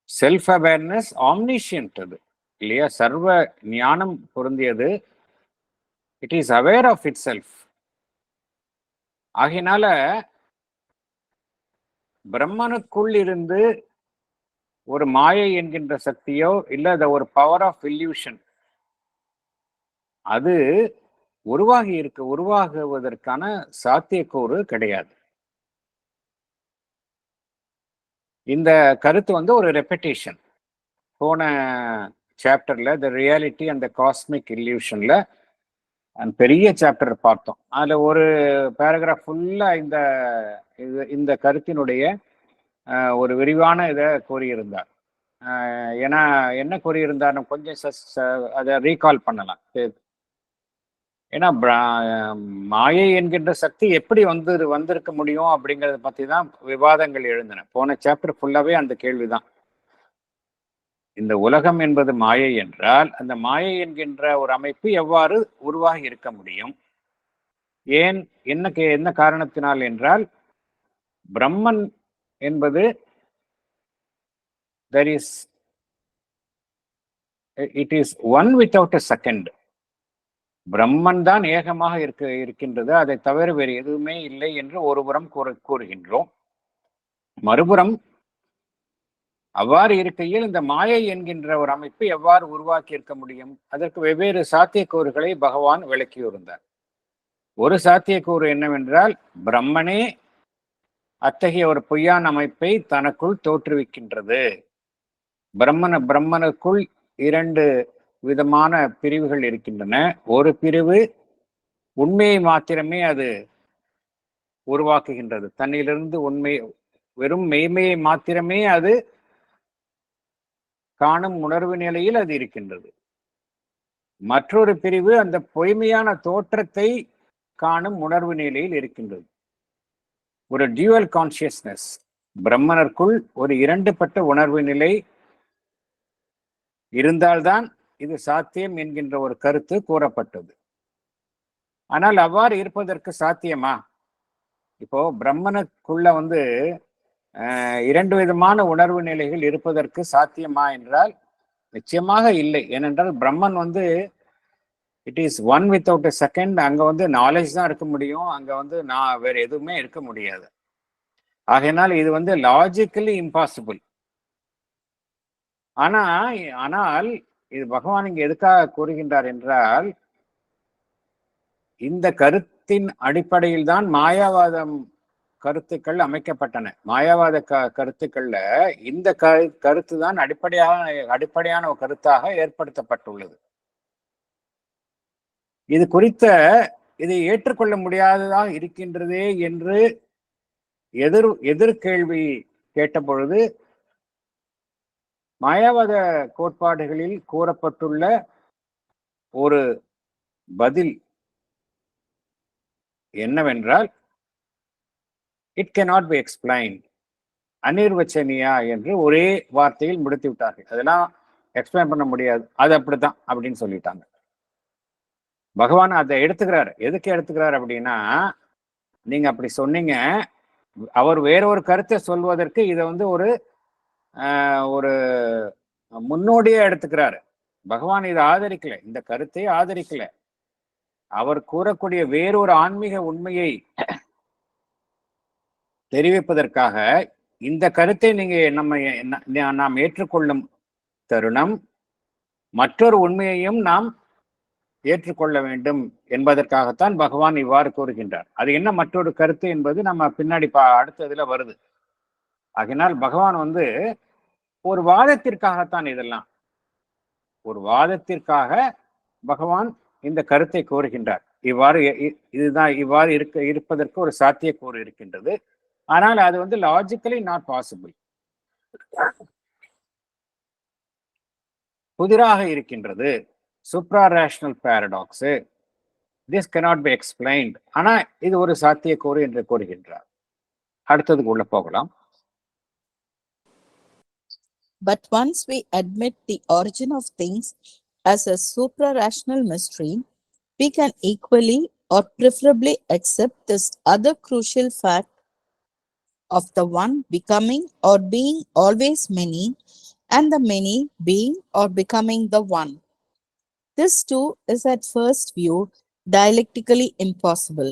[SPEAKER 1] self awareness, omniscient. அது இல்லையா? சர்வ ஞானம் பொருந்தியது. It is aware of itself. ஆகையினால பிரம்மனுக்குள் இருந்து ஒரு மாயை என்கின்ற சக்தியோ இல்ல ஒரு பவர் ஆஃப் இல்யூஷன் அது உருவாகுவதற்கான சாத்தியக்கூறு கிடையாது. இந்த கருத்து ஒரு ரெப்படேஷன். போன சாப்டர்ல the reality and the cosmic இல்யூஷன்ல பெரிய சாப்டர் பார்த்தோம். அதுல ஒரு பேராகிராஃப் ஃபுல்லா இந்த கருத்தினுடைய ஒரு விரிவான இதை கூறியிருந்தார். ஏன்னா என்ன கூறியிருந்தார் கொஞ்சம் அதை ரீகால் பண்ணலாம். ஏன்னா மாயை என்கின்ற சக்தி எப்படி வந்திருக்க முடியும் அப்படிங்கறத பத்தி தான் விவாதங்கள் எழுந்தன. போன சாப்டர் ஃபுல்லாவே அந்த கேள்விதான். இந்த உலகம் என்பது மாயை என்றால் அந்த மாயை என்கின்ற ஒரு அமைப்பு எவ்வாறு உருவாகி இருக்க முடியும்? ஏன் என்ன காரணத்தினால் என்றால் பிரம்மன் என்பது it is one without a second. Brahman தான் ஏகமாக இருக்கின்றது, அதை தவிர வேறு எதுவுமே இல்லை என்று ஒருபுறம் கூறுகின்றோம். மறுபுறம் அவ்வாறு இருக்கையில் இந்த மாயை என்கின்ற ஒரு அமைப்பு எவ்வாறு உருவாக்கி இருக்க முடியும்? அதற்கு வெவ்வேறு சாத்தியக்கூறுகளை பகவான் விளக்கியிருந்தார். ஒரு சாத்தியக்கூறு என்னவென்றால் பிரம்மனே அத்தகைய ஒரு பொய்யான அமைப்பை தனக்குள் தோற்றுவிக்கின்றது. பிரம்மனுக்குள் இரண்டு விதமான பிரிவுகள் இருக்கின்றன. ஒரு பிரிவு உண்மையை மாத்திரமே அது உருவாக்குகின்றது, தன்னிலிருந்து வெறும் மெய்மையை மாத்திரமே அது காணும் உணர்வு நிலையில் அது இருக்கின்றது. மற்றொரு பிரிவு அந்த பொய்மையான தோற்றத்தை காணும் உணர்வு நிலையில் இருக்கின்றது. ஒரு டியூவல் கான்சியஸ்னஸ். பிரம்மனருக்குள் ஒரு இரண்டுபட்ட உணர்வு நிலை இருந்தால்தான் இது சாத்தியம் என்கின்ற ஒரு கருத்து கூறப்பட்டது. ஆனால் அவ்வாறு இருப்பதற்கு சாத்தியமா? இப்போ பிரம்மனுக்குள்ள இரண்டு விதமான உணர்வு நிலைகள் இருப்பதற்கு சாத்தியமா என்றால் நிச்சயமாக இல்லை. ஏனென்றால் Brahman it is one without a second. அங்க நாலேஜ் தான் இருக்க முடியும், அங்க நான் வேற எதுவுமே இருக்க முடியாது. ஆகையினால் இது லாஜிக்கலி இம்பாசிபிள். ஆனால் இது பகவான் இங்க எதுக்காக கூறுகின்றார் என்றால் இந்த கருத்தின் அடிப்படையில் தான் மாயாவாதம் கருத்துக்கள் அமைக்கப்பட்டன. மாயாவாத கருத்துக்கள்ல இந்த கருத்து தான் அடிப்படையான ஒரு கருத்தாக ஏற்படுத்தப்பட்டுள்ளது. இது குறித்த இதை ஏற்றுக்கொள்ள முடியாததாக இருக்கின்றதே என்று எதிர்கேள்வி கேட்ட பொழுது மாயாவாத கோட்பாடுகளில் கூறப்பட்டுள்ள ஒரு பதில் என்னவென்றால் இட் cannot be explained, அனிர்வச்சனியா என்று ஒரே வார்த்தையில் முடித்து விட்டார்கள். அதெல்லாம் எக்ஸ்பிளைன் பண்ண முடியாது, அது அப்படித்தான் அப்படின்னு சொல்லிட்டாங்க. பகவான் அதை எடுத்துக்கிறாரு. எதுக்கு எடுத்துக்கிறார் அப்படின்னா, நீங்க அப்படி சொன்னீங்க, அவர் வேறொரு கருத்தை சொல்வதற்கு இதை ஒரு முன்னோடியே எடுத்துக்கிறாரு. பகவான் இதை ஆதரிக்கல, இந்த கருத்தை ஆதரிக்கல. அவர் கூறக்கூடிய வேறொரு ஆன்மீக உண்மையை தெரிவிப்பதற்காக இந்த கருத்தை நீங்க நாம் ஏற்றுக்கொள்ளும் தருணம் மற்றொரு உண்மையையும் நாம் ஏற்றுக்கொள்ள வேண்டும் என்பதற்காகத்தான் பகவான் இவ்வாறு கூறுகின்றார். அது என்ன மற்றொரு கருத்து என்பது நம்ம பின்னாடி அடுத்ததுல வருது. ஆகினால் பகவான் ஒரு வாதத்திற்காகத்தான் இதெல்லாம், ஒரு வாதத்திற்காக பகவான் இந்த கருத்தை கூறுகின்றார். இவ்வாறு இருப்பதற்கு ஒரு சாத்தியக்கூறு இருக்கின்றது. ஆனால் அது லாஜிக்கலி நாட் பாசிபிள், புதிராக இருக்கின்றது, supra rational paradox, this cannot be explained. ஆனா இது ஒரு சாத்தியக்கூறு என்று கூறுகின்றார். அடுத்ததுக்கு உள்ள போகலாம்.
[SPEAKER 2] But once we admit the origin of things as a supra-rational mystery, we can equally or preferably accept this other crucial fact of the one becoming or being always many, and the many being or becoming the one. This too is at first view dialectically impossible,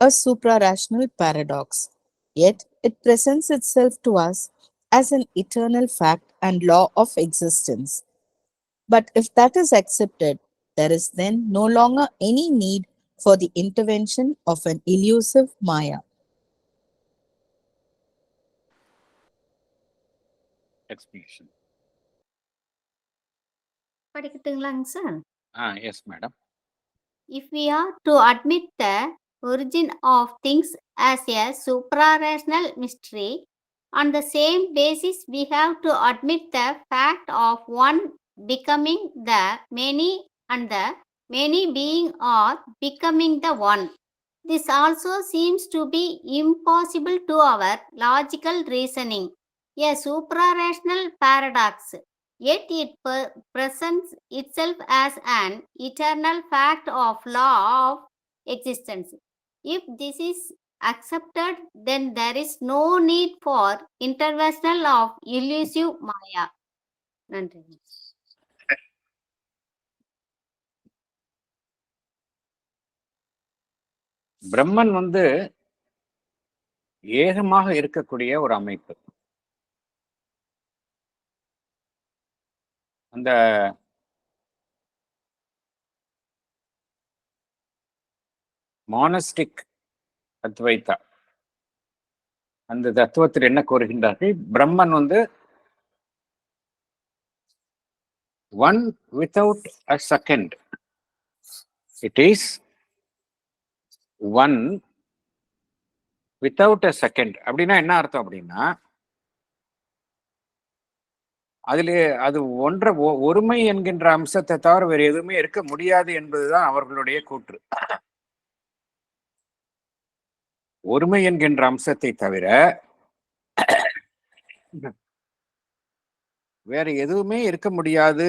[SPEAKER 2] a supra-rational paradox. Yet it presents itself to us as an eternal fact and law of existence. But if that is accepted, there is then no longer any need for the intervention of an elusive Maya.
[SPEAKER 1] Explanation.
[SPEAKER 5] படிக்கட்டுங்களாங்க sir?
[SPEAKER 1] Yes madam.
[SPEAKER 5] If we are to admit the origin of things as a suprarational mystery, on the same basis we have to admit the fact of one becoming the many and the many being or becoming the one. This also seems to be impossible to our logical reasoning, a suprarational paradox. Yet it presents itself as an eternal fact of law of existence. If this is accepted, then there is no need for intervention of elusive Maya. நன்றி.
[SPEAKER 1] பிரம்மன் ஏகமாக இருக்கக்கூடிய ஒரு அமைப்பு. அந்த மானஸ்டிக் அத்வைதா அந்த தத்துவத்தில் என்ன கூறுகின்றார்கள்? Brahman one without a second. It is one without a second. அப்படின்னா என்ன அர்த்தம்? அப்படின்னா அது ஒருமை என்கின்ற அம்சத்தை தவிர வேறு எதுவுமே இருக்க முடியாது என்பதுதான் அவர்களுடைய கூற்று. ஒருமை என்கின்ற அம்சத்தை தவிர வேற எதுவுமே இருக்க முடியாது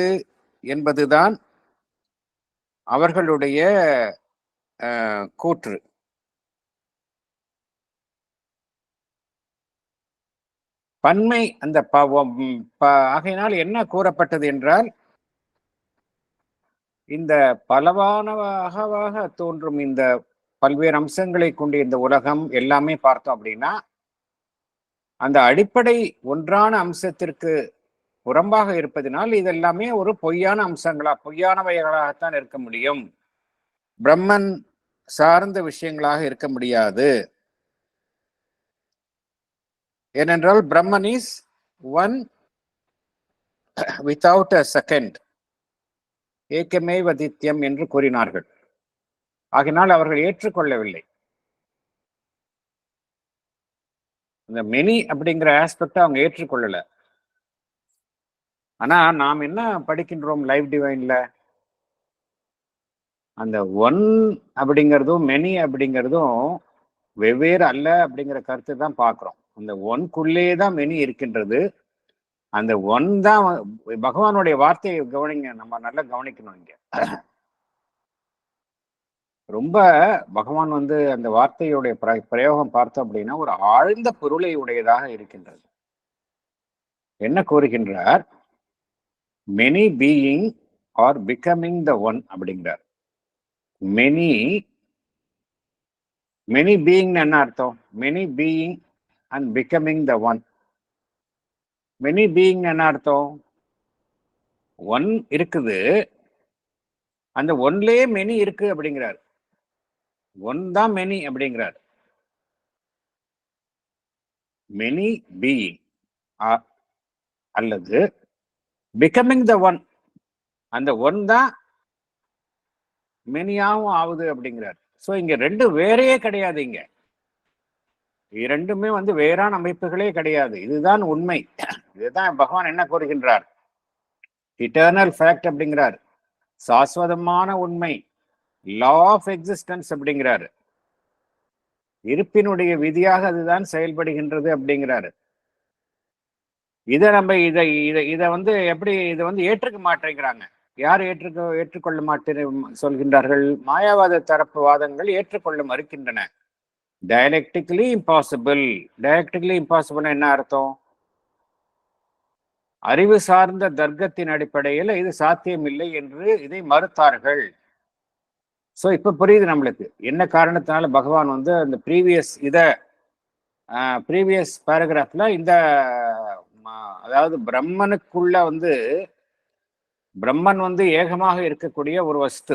[SPEAKER 1] என்பதுதான் அவர்களுடைய கூற்று. பன்மை அந்த ஆகையினால் என்ன கூறப்பட்டது என்றால், இந்த பலவானவாக தோன்றும் இந்த பல்வேறு அம்சங்களை கொண்டு இந்த உலகம் எல்லாமே பார்த்தோம் அப்படின்னா, அந்த அடிப்படை ஒன்றான அம்சத்திற்கு புறம்பாக இருப்பதனால் இதெல்லாமே ஒரு பொய்யான பொய்யானவைகளாகத்தான் இருக்க முடியும். பிரம்மன் சார்ந்த விஷயங்களாக இருக்க முடியாது. ஏனென்றால் Brahman is one without a second, ஏக்கமே வதித்யம் என்று கூறினார்கள். ஆகினால் அவர்கள் ஏற்றுக்கொள்ளவில்லை. இந்த மெனி அப்படிங்கிற ஆஸ்பெக்ட் அவங்க ஏற்றுக்கொள்ளல. ஆனா நாம் என்ன படிக்கின்றோம் லைஃப் டிவைன்ல? அந்த ஒன் அப்படிங்கிறதும் மெனி அப்படிங்கிறதும் வெவ்வேறு அல்ல அப்படிங்கிற கருத்தை தான் பார்க்கிறோம். அந்த ஒன்குள்ளே தான் மெனி இருக்கின்றது. அந்த ஒன் தான் பகவானுடைய வார்த்தையை கவனிங்க, நம்ம நல்லா கவனிக்கணும். இங்க ரொம்ப பகவான் அந்த வார்த்தையுடைய பிரயோகம் பார்த்தோம் அப்படின்னா ஒரு ஆழ்ந்த பொருளை உடையதாக இருக்கின்றது. என்ன கூறுகின்றார்? Many being are becoming the one அப்படிங்கிறார். மெனி பீயிங் என்ன அர்த்தம்? Many being and becoming the one. Many being என்ன அர்த்தம்? ஒன் இருக்குது, அந்த ஒன்லயே மெனி இருக்கு அப்படிங்கிறார். ஒன் தான் மெனி அப்படிங்கிறார். மெனி பீயிங் அல்லது பிகமிங் த ஒன், அந்த ஒன் தான் மெனியாவும் ஆகுது அப்படிங்கிறார். ஸோ இங்க ரெண்டு வேறையே கிடையாது. இங்க இரண்டுமே வேறான அமைப்புகளே கிடையாது. இதுதான் உண்மை. இதுதான் பகவான் என்ன கூறுகின்றார்? இட்டர்னல் ஃபேக்ட் அப்படிங்கிறார். சாஸ்வதமான உண்மை, லா ஆஃப் எக்ஸிஸ்டன்ஸ் அப்படிங்கிறாரு. இருப்பினுடைய விதியாக அதுதான் செயல்படுகின்றது அப்படிங்கிறாரு. இதை நம்ம இதை எப்படி இதை ஏற்றுக்க மாட்டேங்கிறாங்க. யார் ஏற்றுக்கொள்ள மாட்டேன் சொல்கின்றார்கள்? மாயாவாத தரப்பு வாதங்கள் ஏற்றுக்கொள்ள மறுக்கின்றன. டயலெக்டிக்கலி இம்பாசிபிள். டயலெக்டிக்கலி இம்பாசிபிள் என்ன அர்த்தம்? அறிவு சார்ந்த தர்க்கத்தின் அடிப்படையில் இது சாத்தியமில்லை என்று இதை மறுத்தார்கள். ஸோ இப்ப புரியுது நம்மளுக்கு என்ன காரணத்தினால பகவான் அந்த ப்ரீவியஸ் பேராகிராஃப்ல அதாவது பிரம்மனுக்குள்ள பிரம்மன் ஏகமாக இருக்கக்கூடிய ஒரு வஸ்து,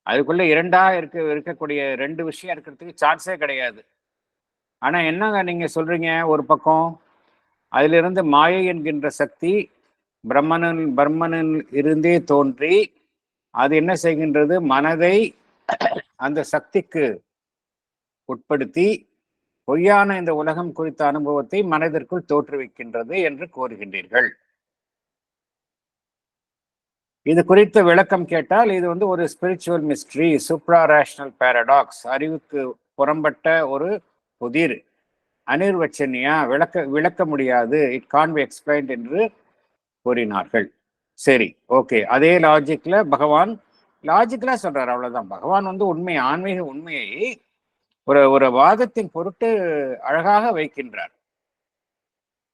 [SPEAKER 1] அதுக்குள்ள இரண்டா இருக்கக்கூடிய ரெண்டு விஷயம் இருக்கிறதுக்கு சான்ஸே கிடையாது. ஆனா என்னங்க நீங்க சொல்றீங்க? ஒரு பக்கம் அதிலிருந்து மாயை என்கின்ற சக்தி பிரம்மனில் இருந்தே தோன்றி அது என்ன செய்கின்றது? மனதை அந்த சக்திக்கு உட்படுத்தி பொய்யான இந்த உலகம் குறித்த அனுபவத்தை மனதிற்குள் தோற்றுவிக்கின்றது என்று கூறுகின்றீர்கள். இது குறித்த விளக்கம் கேட்டால் இது ஒரு ஸ்பிரிச்சுவல் மிஸ்ட்ரி, சூப்ரா ரேஷனல் பாரடாக்ஸ், அறிவுக்கு புறம்பட்ட ஒரு புதிர், அனிர்வச்சனியா, விளக்க முடியாது, இட் கான் பி எக்ஸ்பிளைன்ட் என்று கூறினார்கள். சரி, ஓகே. அதே லாஜிக்ல பகவான் லாஜிக்கலா சொல்றாரு, அவ்வளவுதான். பகவான் உண்மை, ஆன்மீக உண்மையை ஒரு வாதத்தின் பொருட்டு அழகாக வைக்கின்றார்.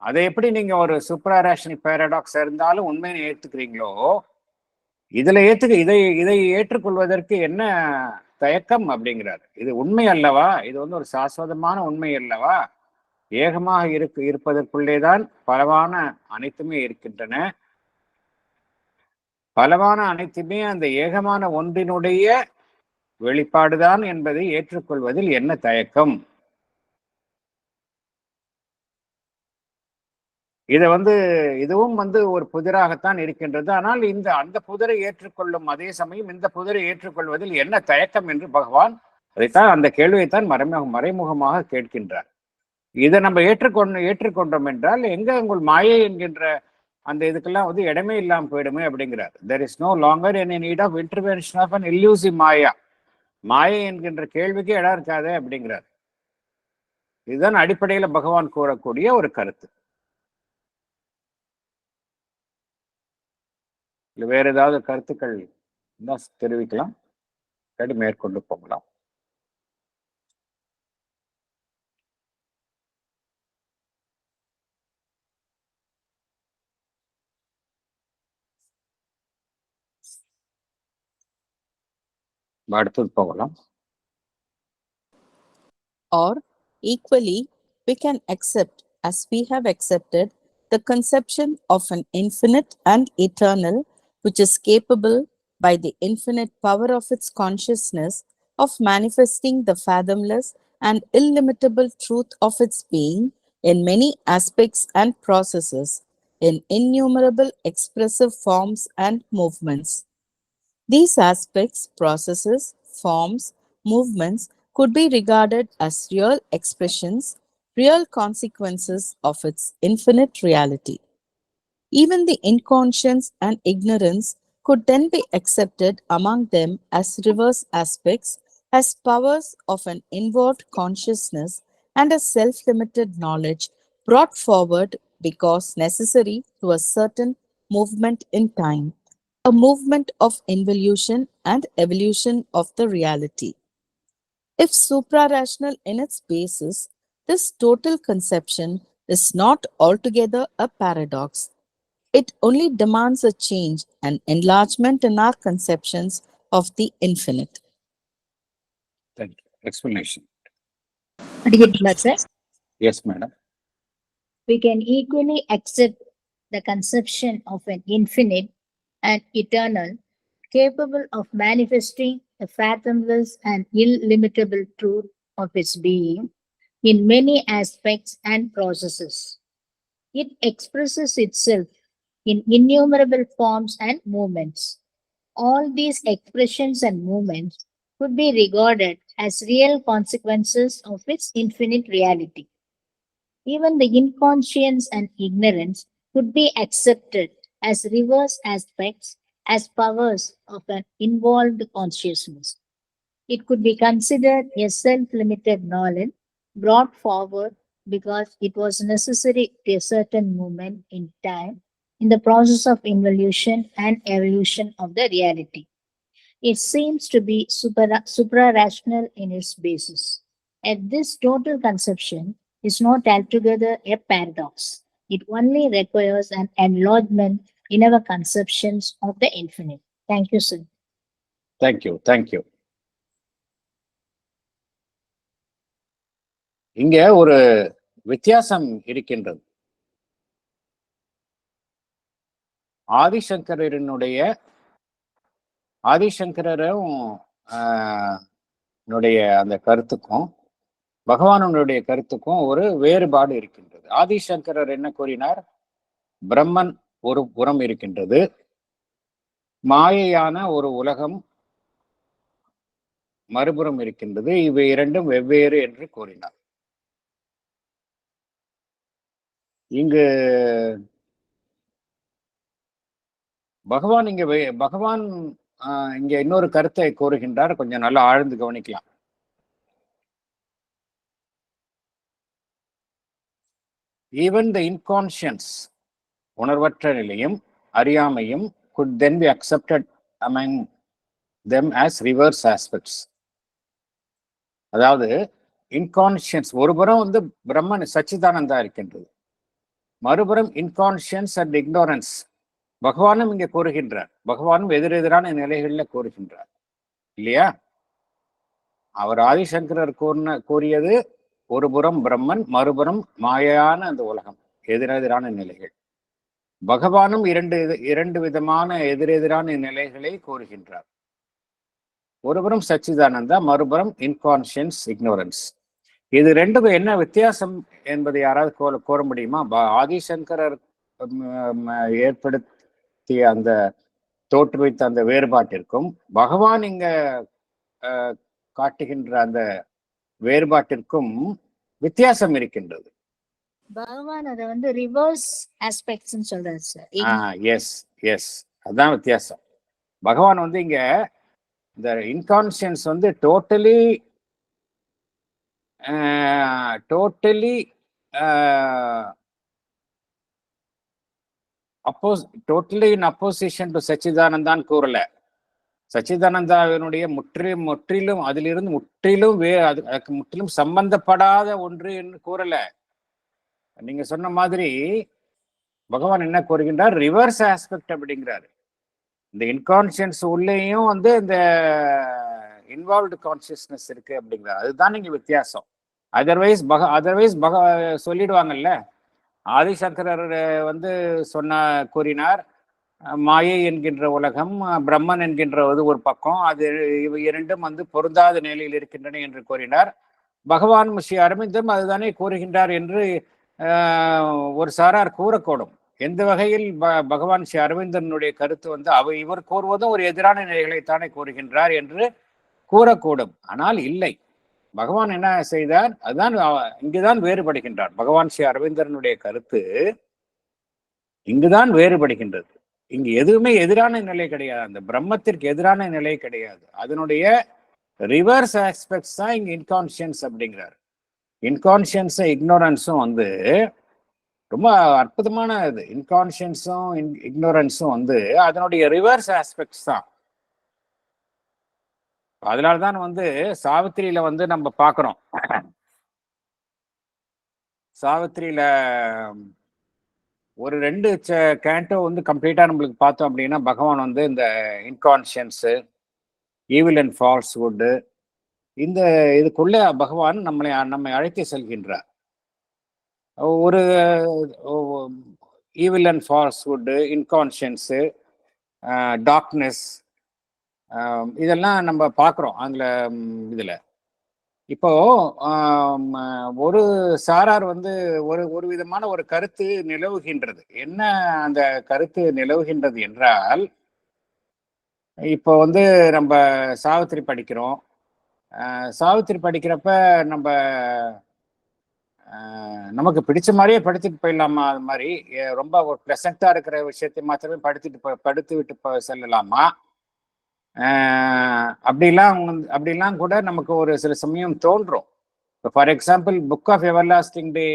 [SPEAKER 1] அதை எப்படி நீங்க ஒரு சூப்பரா ரேஷனல் பாரடாக்ஸ் இருந்தாலும் உண்மையை ஏத்துக்கிறீங்களோ, இதை ஏற்றுக்கொள்வதற்கு என்ன தயக்கம் அப்படிங்கிறார். இது உண்மை அல்லவா? இது ஒரு சாஸ்வதமான உண்மை அல்லவா? ஏகமாக இருப்பதற்குள்ளேதான் பலவான அனைத்துமே இருக்கின்றன. பலவான அனைத்துமே அந்த ஏகமான ஒன்றினுடைய வெளிப்பாடுதான் என்பதை ஏற்றுக்கொள்வதில் என்ன தயக்கம்? இதை இதுவும் ஒரு புதிராகத்தான் இருக்கின்றது. ஆனால் அந்த புதிரை ஏற்றுக்கொள்ளும் அதே சமயம் இந்த புதிரை ஏற்றுக்கொள்வதில் என்ன தயக்கம் என்று பகவான் அதைத்தான், அந்த கேள்வியைத்தான் மறைமுகமாக கேட்கின்றார். இதை நம்ம ஏற்றுக்கொண்டோம் என்றால் எங்க உங்கள் மாயை என்கின்ற அந்த இதுக்கெல்லாம் இடமே இல்லாமல் போயிடுமே அப்படிங்கிறார். there is no longer any need of intervention of an illusive மாயா. மாயை என்கின்ற கேள்விக்கு இடம் இருக்காது அப்படிங்கிறார். இதுதான் அடிப்படையில பகவான் கூறக்கூடிய ஒரு கருத்து. வேற ஏதாவது கருத்துக்கள் தெரிவிக்கலாம், மேற்கொண்டு போகலாம். அடுத்தது போகலாம்.
[SPEAKER 2] Or equally, we can accept, as we have accepted, the conception of an infinite and eternal, which is capable by the infinite power of its consciousness of manifesting the fathomless and illimitable truth of its being in many aspects and processes, in innumerable expressive forms and movements. These aspects, processes, forms, movements could be regarded as real expressions, real consequences of its infinite reality. Even the inconscience and ignorance could then be accepted among them as reverse aspects, as powers of an inward consciousness and a self-limited knowledge brought forward because necessary to a certain movement in time, a movement of involution and evolution of the reality. If supra-rational in its basis, this total conception is not altogether a paradox. It only demands a change and enlargement in our conceptions of the infinite.
[SPEAKER 1] Thank you. Explanation.
[SPEAKER 6] Sir,
[SPEAKER 1] Yes, madam.
[SPEAKER 6] we can equally accept the conception of an infinite and eternal, capable of manifesting the fathomless and illimitable truth of its being in many aspects and processes. It expresses itself in innumerable forms and movements. All these expressions and movements could be regarded as real consequences of its infinite reality. Even the inconscience and ignorance could be accepted as reverse aspects, as powers of an involved consciousness. It could be considered a self-limited knowledge brought forward because it was necessary to a certain moment in time in the process of involution and evolution of the reality. It seems to be supra-rational in its basis. And this total conception is not altogether a paradox. It only requires an enlargement in our conceptions of the infinite. Thank you, sir.
[SPEAKER 1] Thank you. Thank you. இங்க ஒரு வித்தியாசம் இருக்கின்றது. ஆதிசங்கரரும் அந்த கருத்துக்கும் பகவானுடைய கருத்துக்கும் ஒரு வேறுபாடு இருக்கின்றது. ஆதிசங்கரர் என்ன கூறினார்? பிரம்மன் ஒரு புறம் இருக்கின்றது, மாயையான ஒரு உலகம் மறுபுறம் இருக்கின்றது. இவை இரண்டும் வெவ்வேறு என்று கூறினார். இங்கு பகவான் இங்க இன்னொரு கருத்தை கூறுகின்றார். கொஞ்சம் நல்லா ஆழ்ந்து கவனிக்கலாம். ஈவன் த இன்கான்ஷியன்ஸ், உணர்வற்ற நிலையும் அறியாமையும் could then be accepted among them as reverse aspects. அதாவது இன்கான்ஷியன்ஸ் ஒருபுறம் பிரம்மன் சச்சிதானந்தா இருக்கின்றது, மறுபுறம் இன்கான்ஷியன்ஸ் அண்ட் இக்னோரன்ஸ் பகவானும் இங்க கூறுகின்றார். பகவானும் எதிரெதிரான நிலைகள்ல கூறுகின்றார் இல்லையா? அவர் ஆதிசங்கரர் கூறியது ஒருபுறம் பிரம்மன், மறுபுறம் மாயான அந்த உலகம், எதிரெதிரான நிலைகள். பகவானும் இரண்டு விதமான எதிரெதிரான நிலைகளை கூறுகின்றார். ஒருபுறம் சச்சிதானந்தா, மறுபுறம் இன்கான்ஷியன்ஸ், இக்னோரன்ஸ். இது ரெண்டுக்கும் என்ன வித்தியாசம் என்பதை யாராவது கூற முடியுமா? ஆதிசங்கரர் ஏற்படுத்திய அந்த தோற்றுவித்த அந்த வேறுபாட்டிற்கும் பகவான் இங்க காட்டுகின்ற அந்த வேறுபாட்டிற்கும் வித்தியாசம் இருக்கின்றது.
[SPEAKER 6] பகவான் அதை ரிவர்ஸ் ஆஸ்பெக்ட்ஸ் சொல்றாரு சார்.
[SPEAKER 1] எஸ் எஸ், அதான் வித்தியாசம். பகவான் இங்க இந்த inconscience totally in opposition to சச்சிதானந்தான் கூறல. சச்சிதானந்தாவினுடைய முற்றிலும் அதிலிருந்து முற்றிலும் சம்பந்தப்படாத ஒன்று என்று கூறல. நீங்க சொன்ன மாதிரி பகவான் என்ன கூறுகின்றார்? ரிவர்ஸ் ஆஸ்பெக்ட் அப்படிங்கிறாரு. இந்த இன்கான்ஷியன்ஸ் உள்ளேயும் இந்த இன்வால்வ்டு கான்சியஸ்னஸ் இருக்கு அப்படிங்கிறார். அதுதான் நீங்க வித்தியாசம். அதர்வைஸ் சொல்லிடுவாங்கல்ல, ஆதிசங்கரர் கூறினார், மாயை என்கின்ற உலகம், பிரம்மன் என்கின்றது ஒரு பக்கம், அது இவை இரண்டும் பொருந்தாத நிலையில் இருக்கின்றன என்று கூறினார். பகவான் ஸ்ரீ அரவிந்தம் அதுதானே கூறுகின்றார் என்று ஒரு சாரார் கூறக்கூடும். எந்த வகையில் பகவான் ஸ்ரீ அரவிந்தனுடைய கருத்து இவர் கூறுவதும் ஒரு எதிரான நிலைகளைத்தானே கூறுகின்றார் என்று கூறக்கூடும். ஆனால் இல்லை, பகவான் என்ன செய்தார்? அதுதான் இங்குதான் வேறுபடுகின்றார். பகவான் ஸ்ரீ அரவிந்தனுடைய கருத்து இங்குதான் வேறுபடுகின்றது. இங்கு எதுவுமே எதிரான நிலை கிடையாது, அந்த பிரம்மத்திற்கு எதிரான நிலை கிடையாது. அதனுடைய ரிவர்ஸ் ஆஸ்பெக்ட்ஸ் தான் இங்க இன்கான்ஷியன்ஸ் அப்படிங்கிறார். இன்கான்ஷியன்ஸும் இக்னோரன்ஸும் ரொம்ப அற்புதமான இது. இன்கான்ஷியன்ஸும் இக்னோரன்ஸும் அதனுடைய ரிவர்ஸ் ஆஸ்பெக்ட்ஸ் தான். அதனால்தான் சாவித்திரியில நம்ம பார்க்கிறோம். சாவித்திரியில ஒரு 2 கேண்டோ கம்ப்ளீட்டா நம்மளுக்கு பார்த்தோம் அப்படின்னா, பகவான் இந்த இன்கான்ஷியன்ஸ், ஈவில் அண்ட் ஃபால்ஸ்வுட், இந்த இதுக்குள்ள பகவான் நம்மை அழைத்து செல்கின்றார். ஒரு ஈவில் அண்ட் ஃபால்ஸ்வுட், இன்கான்ஷியன்ஸ், டார்க்னஸ், இதெல்லாம் நம்ம பார்க்குறோம் ஆங்கில இதுல. இப்போ ஒரு சாரார் ஒரு விதமான ஒரு கருத்து நிலவுகின்றது. என்ன அந்த கருத்து நிலவுகின்றது என்றால், இப்போ நம்ம சாவித்திரி படிக்கிறோம். சாவித்திரி படிக்கிறப்ப நமக்கு பிடிச்ச மாதிரியே படிச்சுட்டு போயிடலாமா? அது மாதிரி ரொம்ப ஒரு ப்ளசண்டா இருக்கிற விஷயத்தை மாத்திரமே படுத்து விட்டு செல்லலாமா? அப்படிலாம் கூட நமக்கு ஒரு சில சமயம் தோன்றும். For example, book of everlasting day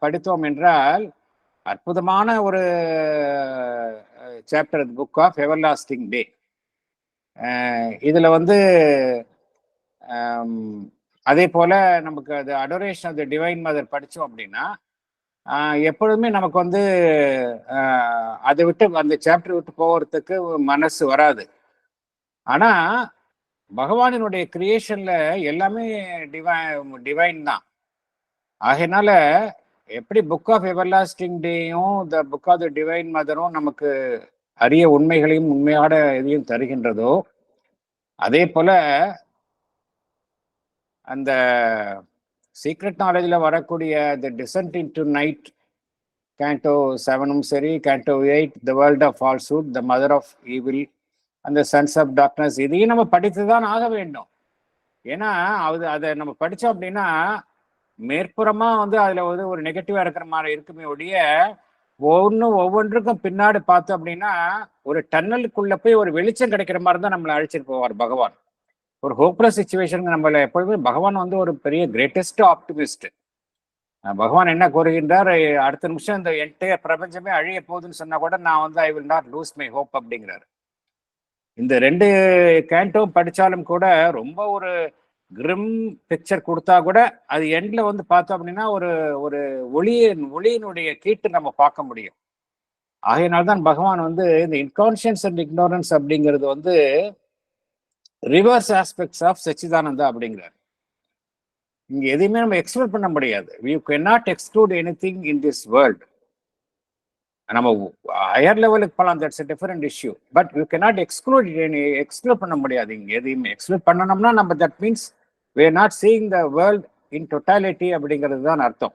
[SPEAKER 1] படித்தோம் என்றால் அற்புதமான ஒரு chapter book of everlasting day. இதுல அதே போல நமக்கு அது adoration of the divine mother படித்தோம் அப்படின்னா எப்பொழுதுமே நமக்கு அதை விட்டு, அந்த சாப்டர் விட்டு போகிறதுக்கு மனசு வராது. ஆனா பகவானினுடைய கிரியேஷன்ல எல்லாமே டிவைன் தான். ஆகையினால எப்படி புக் ஆஃப் எவர்லாஸ்டிங் டேயும் the book of the divine மதரும் நமக்கு அரிய உண்மைகளையும் உண்மையான இதையும் தருகின்றதோ, அதே போல அந்த சீக்ரெட் நாலேஜ்ல வரக்கூடிய the descent into night canto 7ம் சரி, canto 8, the world of falsehood, the mother of evil, அந்த சன்ஸ் ஆஃப் டார்க்னஸ், இதையும் நம்ம படித்து தான் ஆக வேண்டும். ஏன்னா அதை நம்ம படித்தோம் அப்படின்னா மேற்புறமா வந்து அதில் வந்து ஒரு நெகட்டிவாக இருக்கிற மாதிரி இருக்குமே ஒழிய ஒவ்வொன்றுக்கும் பின்னாடி பார்த்தோம் அப்படின்னா ஒரு டன்னலுக்குள்ள போய் ஒரு வெளிச்சம் கிடைக்கிற மாதிரி தான் நம்மளை அழைச்சிட்டு போவார் பகவான். ஒரு ஹோப்லெஸ் சுச்சுவேஷனுக்கு நம்மள எப்பொழுதுமே பகவான் வந்து ஒரு பெரிய கிரேட்டஸ்ட் ஆப்டிமிஸ்ட். பகவான் என்ன கூறுகின்றார், அடுத்த நிமிஷம் இந்த என்டையர் பிரபஞ்சமே அழிய போகுதுன்னு சொன்னா கூட நான் வந்து I will not loose my hope அப்படிங்கிறாரு. இந்த 2 கேண்டோம் படிச்சாலும் கூட ரொம்ப ஒரு கிரிம் பிக்சர் கொடுத்தா கூட அது எண்ட்ல வந்து பார்த்தோம் அப்படின்னா ஒரு ஒரு ஒளியினுடைய கீட்டு நம்ம பார்க்க முடியும். ஆகையினால்தான் பகவான் வந்து இந்த இன்கான்ஷியன்ஸ் அண்ட் இக்னோரன்ஸ் அப்படிங்கிறது வந்து ரிவர்ஸ் ஆஸ்பெக்ட்ஸ் ஆஃப் சச்சிதானந்தா அப்படிங்கிறார். இங்க எதையுமே நம்ம எக்ஸ்க்ளூட் பண்ண முடியாது. You can not exclude anything in this world. நம்ம ஹையர் லெவலுக்கு போகலாம், that's a different issue. But you cannot exclude பண்ண முடியாது. இங்க எதையுமே எக்ஸ்க்ளூட் பண்ணணும்னா நம்ம that means we are not seeing the world in totality அப்படிங்கிறது தான் அர்த்தம்.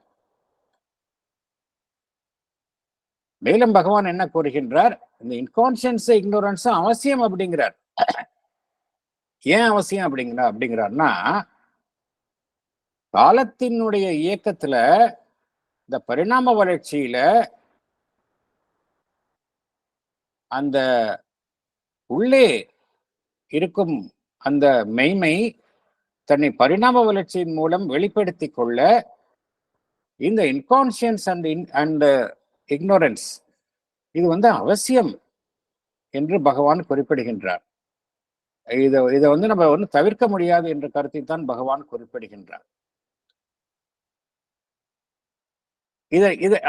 [SPEAKER 1] மேலும் பகவான் என்ன கூறுகின்றார், இந்த இன்கான்ஷியன்ஸ் இக்னோரன்ஸ் அவசியம் அப்படிங்கிறார். ஏன் அவசியம் அப்படிங்கிறார்னா காலத்தினுடைய இயக்கத்துல இந்த பரிணாம வளர்ச்சியில அந்த உள்ளே இருக்கும் அந்த மெய்மை தன்னை பரிணாம வளர்ச்சியின் மூலம் வெளிப்படுத்திக் கொள்ள இந்த இன்கான்ஷியன்ஸ் அண்ட் இக்னோரன்ஸ் இது வந்து அவசியம் என்று பகவான் குறிப்பிடுகின்றார். இதை வந்து நம்ம வந்து தவிர்க்க முடியாது என்ற கருத்தை தான் பகவான் குறிப்பிடுகின்றார்.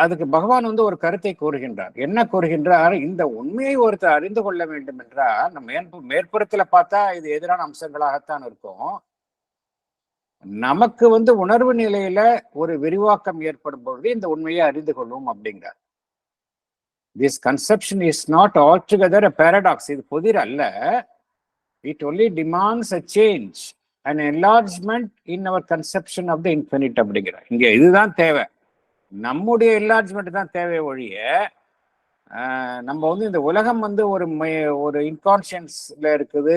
[SPEAKER 1] அதுக்கு பகவான் வந்து ஒரு கருத்தை கூறுகின்றார். என்ன கூறுகின்றார், இந்த உண்மையை ஒருத்தர் அறிந்து கொள்ள வேண்டும் என்றால் நம்ம மேற்புறத்துல பார்த்தா இது எதிரான அம்சங்களாகத்தான் இருக்கும். நமக்கு வந்து உணர்வு நிலையில ஒரு விரிவாக்கம் ஏற்படும் பொழுது இந்த உண்மையை அறிந்து கொள்வோம் அப்படிங்கிறார். This conception is not all together a paradox. இது புதிர் அல்ல. It only demands a change, an enlargement in our conception of the infinite அப்படிங்கிறார். இங்க இதுதான் தேவை, நம்முடைய என்லார்ஜ்மெண்ட் தான் தேவை ஒழிய நம்ம வந்து இந்த உலகம் வந்து ஒரு இன்கான்ஷியன்ஸ்ல இருக்குது,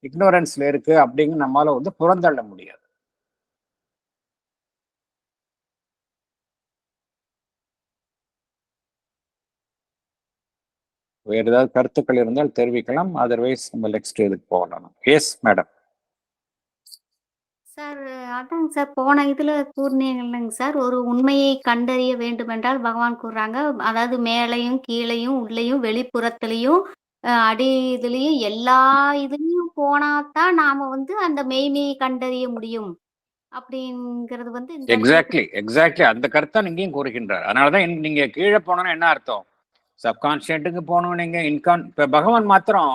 [SPEAKER 1] இக்னோரன்ஸ்ல இருக்கு அப்படிங்க நம்மளால வந்து புறந்தள்ள முடியாது. வேறு ஏதாவது கருத்துக்கள் இருந்தால் தெரிவிக்கலாம். அதர்வைஸ் நம்ம நெக்ஸ்ட் இதுக்கு போகலாம். Yes madam.
[SPEAKER 5] சார் அதாங்க சார், போன இதுல கூறினீங்க சார், ஒரு உண்மையை கண்டறிய வேண்டுமென்றால் பகவான் கூறுறாங்க, அதாவது மேலையும் கீழையும் உள்ளேயும் வெளிப்புறத்திலையும் அடி இதுலயும் எல்லா இதுலயும் போனாதான் நாம வந்து அந்த மெய்மையை கண்டறிய முடியும் அப்படிங்கிறது வந்து
[SPEAKER 1] எக்ஸாக்ட்லி அந்த கருத்தான் இங்கேயும் கூறுகின்றார். அதனாலதான் நீங்க கீழே போனோம்னா என்ன அர்த்தம், சப்கான்ஷியன்ட்டுக்கு போகணும். நீங்க இப்ப பகவான் மாத்திரம்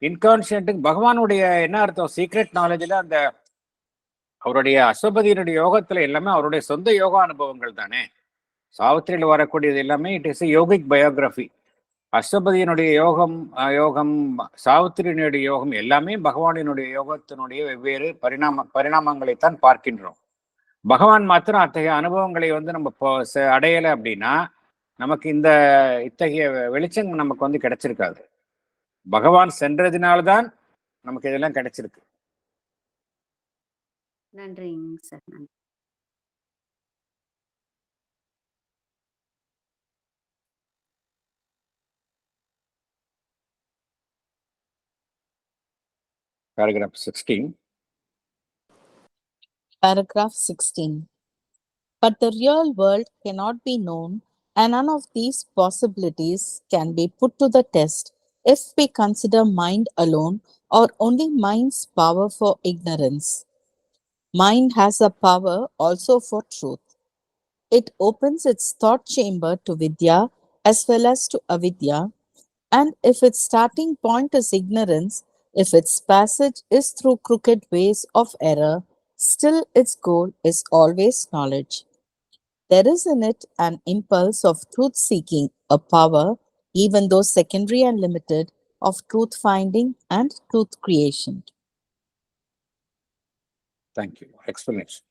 [SPEAKER 1] இன்கான்ஷியன்ட்டுக்கு பகவானுடைய என்ன அர்த்தம், சீக்ரெட் நாலேஜ்ல அந்த அவருடைய அஸ்வபதியினுடைய யோகத்துல எல்லாமே அவருடைய சொந்த யோகா அனுபவங்கள் தானே. சாவித்திரியில் வரக்கூடியது எல்லாமே இட் இஸ் யோகிக் பயோகிராஃபி. அஸ்வபதியினுடைய யோகம் சாவித்திரியினுடைய யோகம் எல்லாமே பகவானினுடைய யோகத்தினுடைய வெவ்வேறு பரிணாமங்களைத்தான் பார்க்கின்றோம். பகவான் மாத்திரம் அத்தகைய அனுபவங்களை வந்து நம்ம அடையலை அப்படின்னா நமக்கு இத்தகைய வெளிச்சம் நமக்கு வந்து கிடைச்சிருக்காது. பகவான் சென்றதினால்தான் நமக்கு இதெல்லாம் கிடைச்சிருக்கு.
[SPEAKER 5] நன்றிங்க சார். நன்றி.
[SPEAKER 1] Paragraph 16.
[SPEAKER 2] Paragraph 16. But the real world cannot be known, and none of these possibilities can be put to the test if we consider mind alone or only mind's power for ignorance. Mind has a power also for truth. It opens its thought chamber to Vidya as well as to Avidya, and if its starting point is ignorance, if its passage is through crooked ways of error, still its goal is always knowledge. There is in it an impulse of truth seeking, a power, even though secondary and limited, of truth finding and truth creation.
[SPEAKER 1] Thank you. Explanation.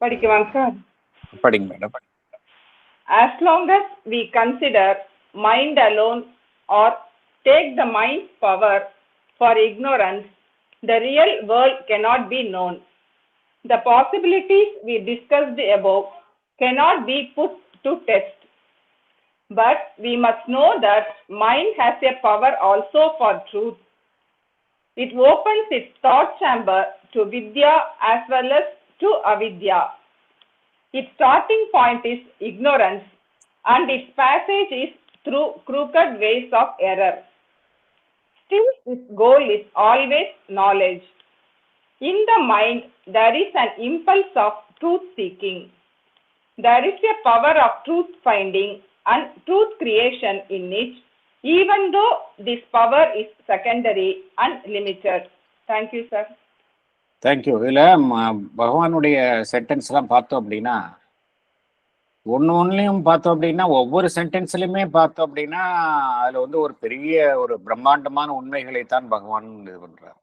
[SPEAKER 4] படிக்கவாங்க சார்?
[SPEAKER 1] படிங்க madam.
[SPEAKER 4] As long as we consider mind alone or take the mind's power for ignorance, the real world cannot be known. The possibilities we discussed above cannot be put to test. But we must know that mind has a power also for truth. It opens its thought chamber to Vidya as well as to Avidya. Its starting point is ignorance, and its passage is through crooked ways of error. Still, its goal is always knowledge. In the mind, there is an impulse of truth seeking. There is a power of truth finding and truth creation in it, even though this power is secondary and limited. Thank you, sir.
[SPEAKER 1] Thank you. இதில் பகவானுடைய சென்டென்ஸ் எல்லாம் பார்த்தோம் அப்படின்னா ஒன்றுலையும் பார்த்தோம் அப்படின்னா ஒவ்வொரு சென்டென்ஸ்லையுமே பார்த்தோம் அப்படின்னா அதில் வந்து ஒரு பெரிய ஒரு பிரம்மாண்டமான உண்மைகளைத்தான் பகவான் இது பண்றார்.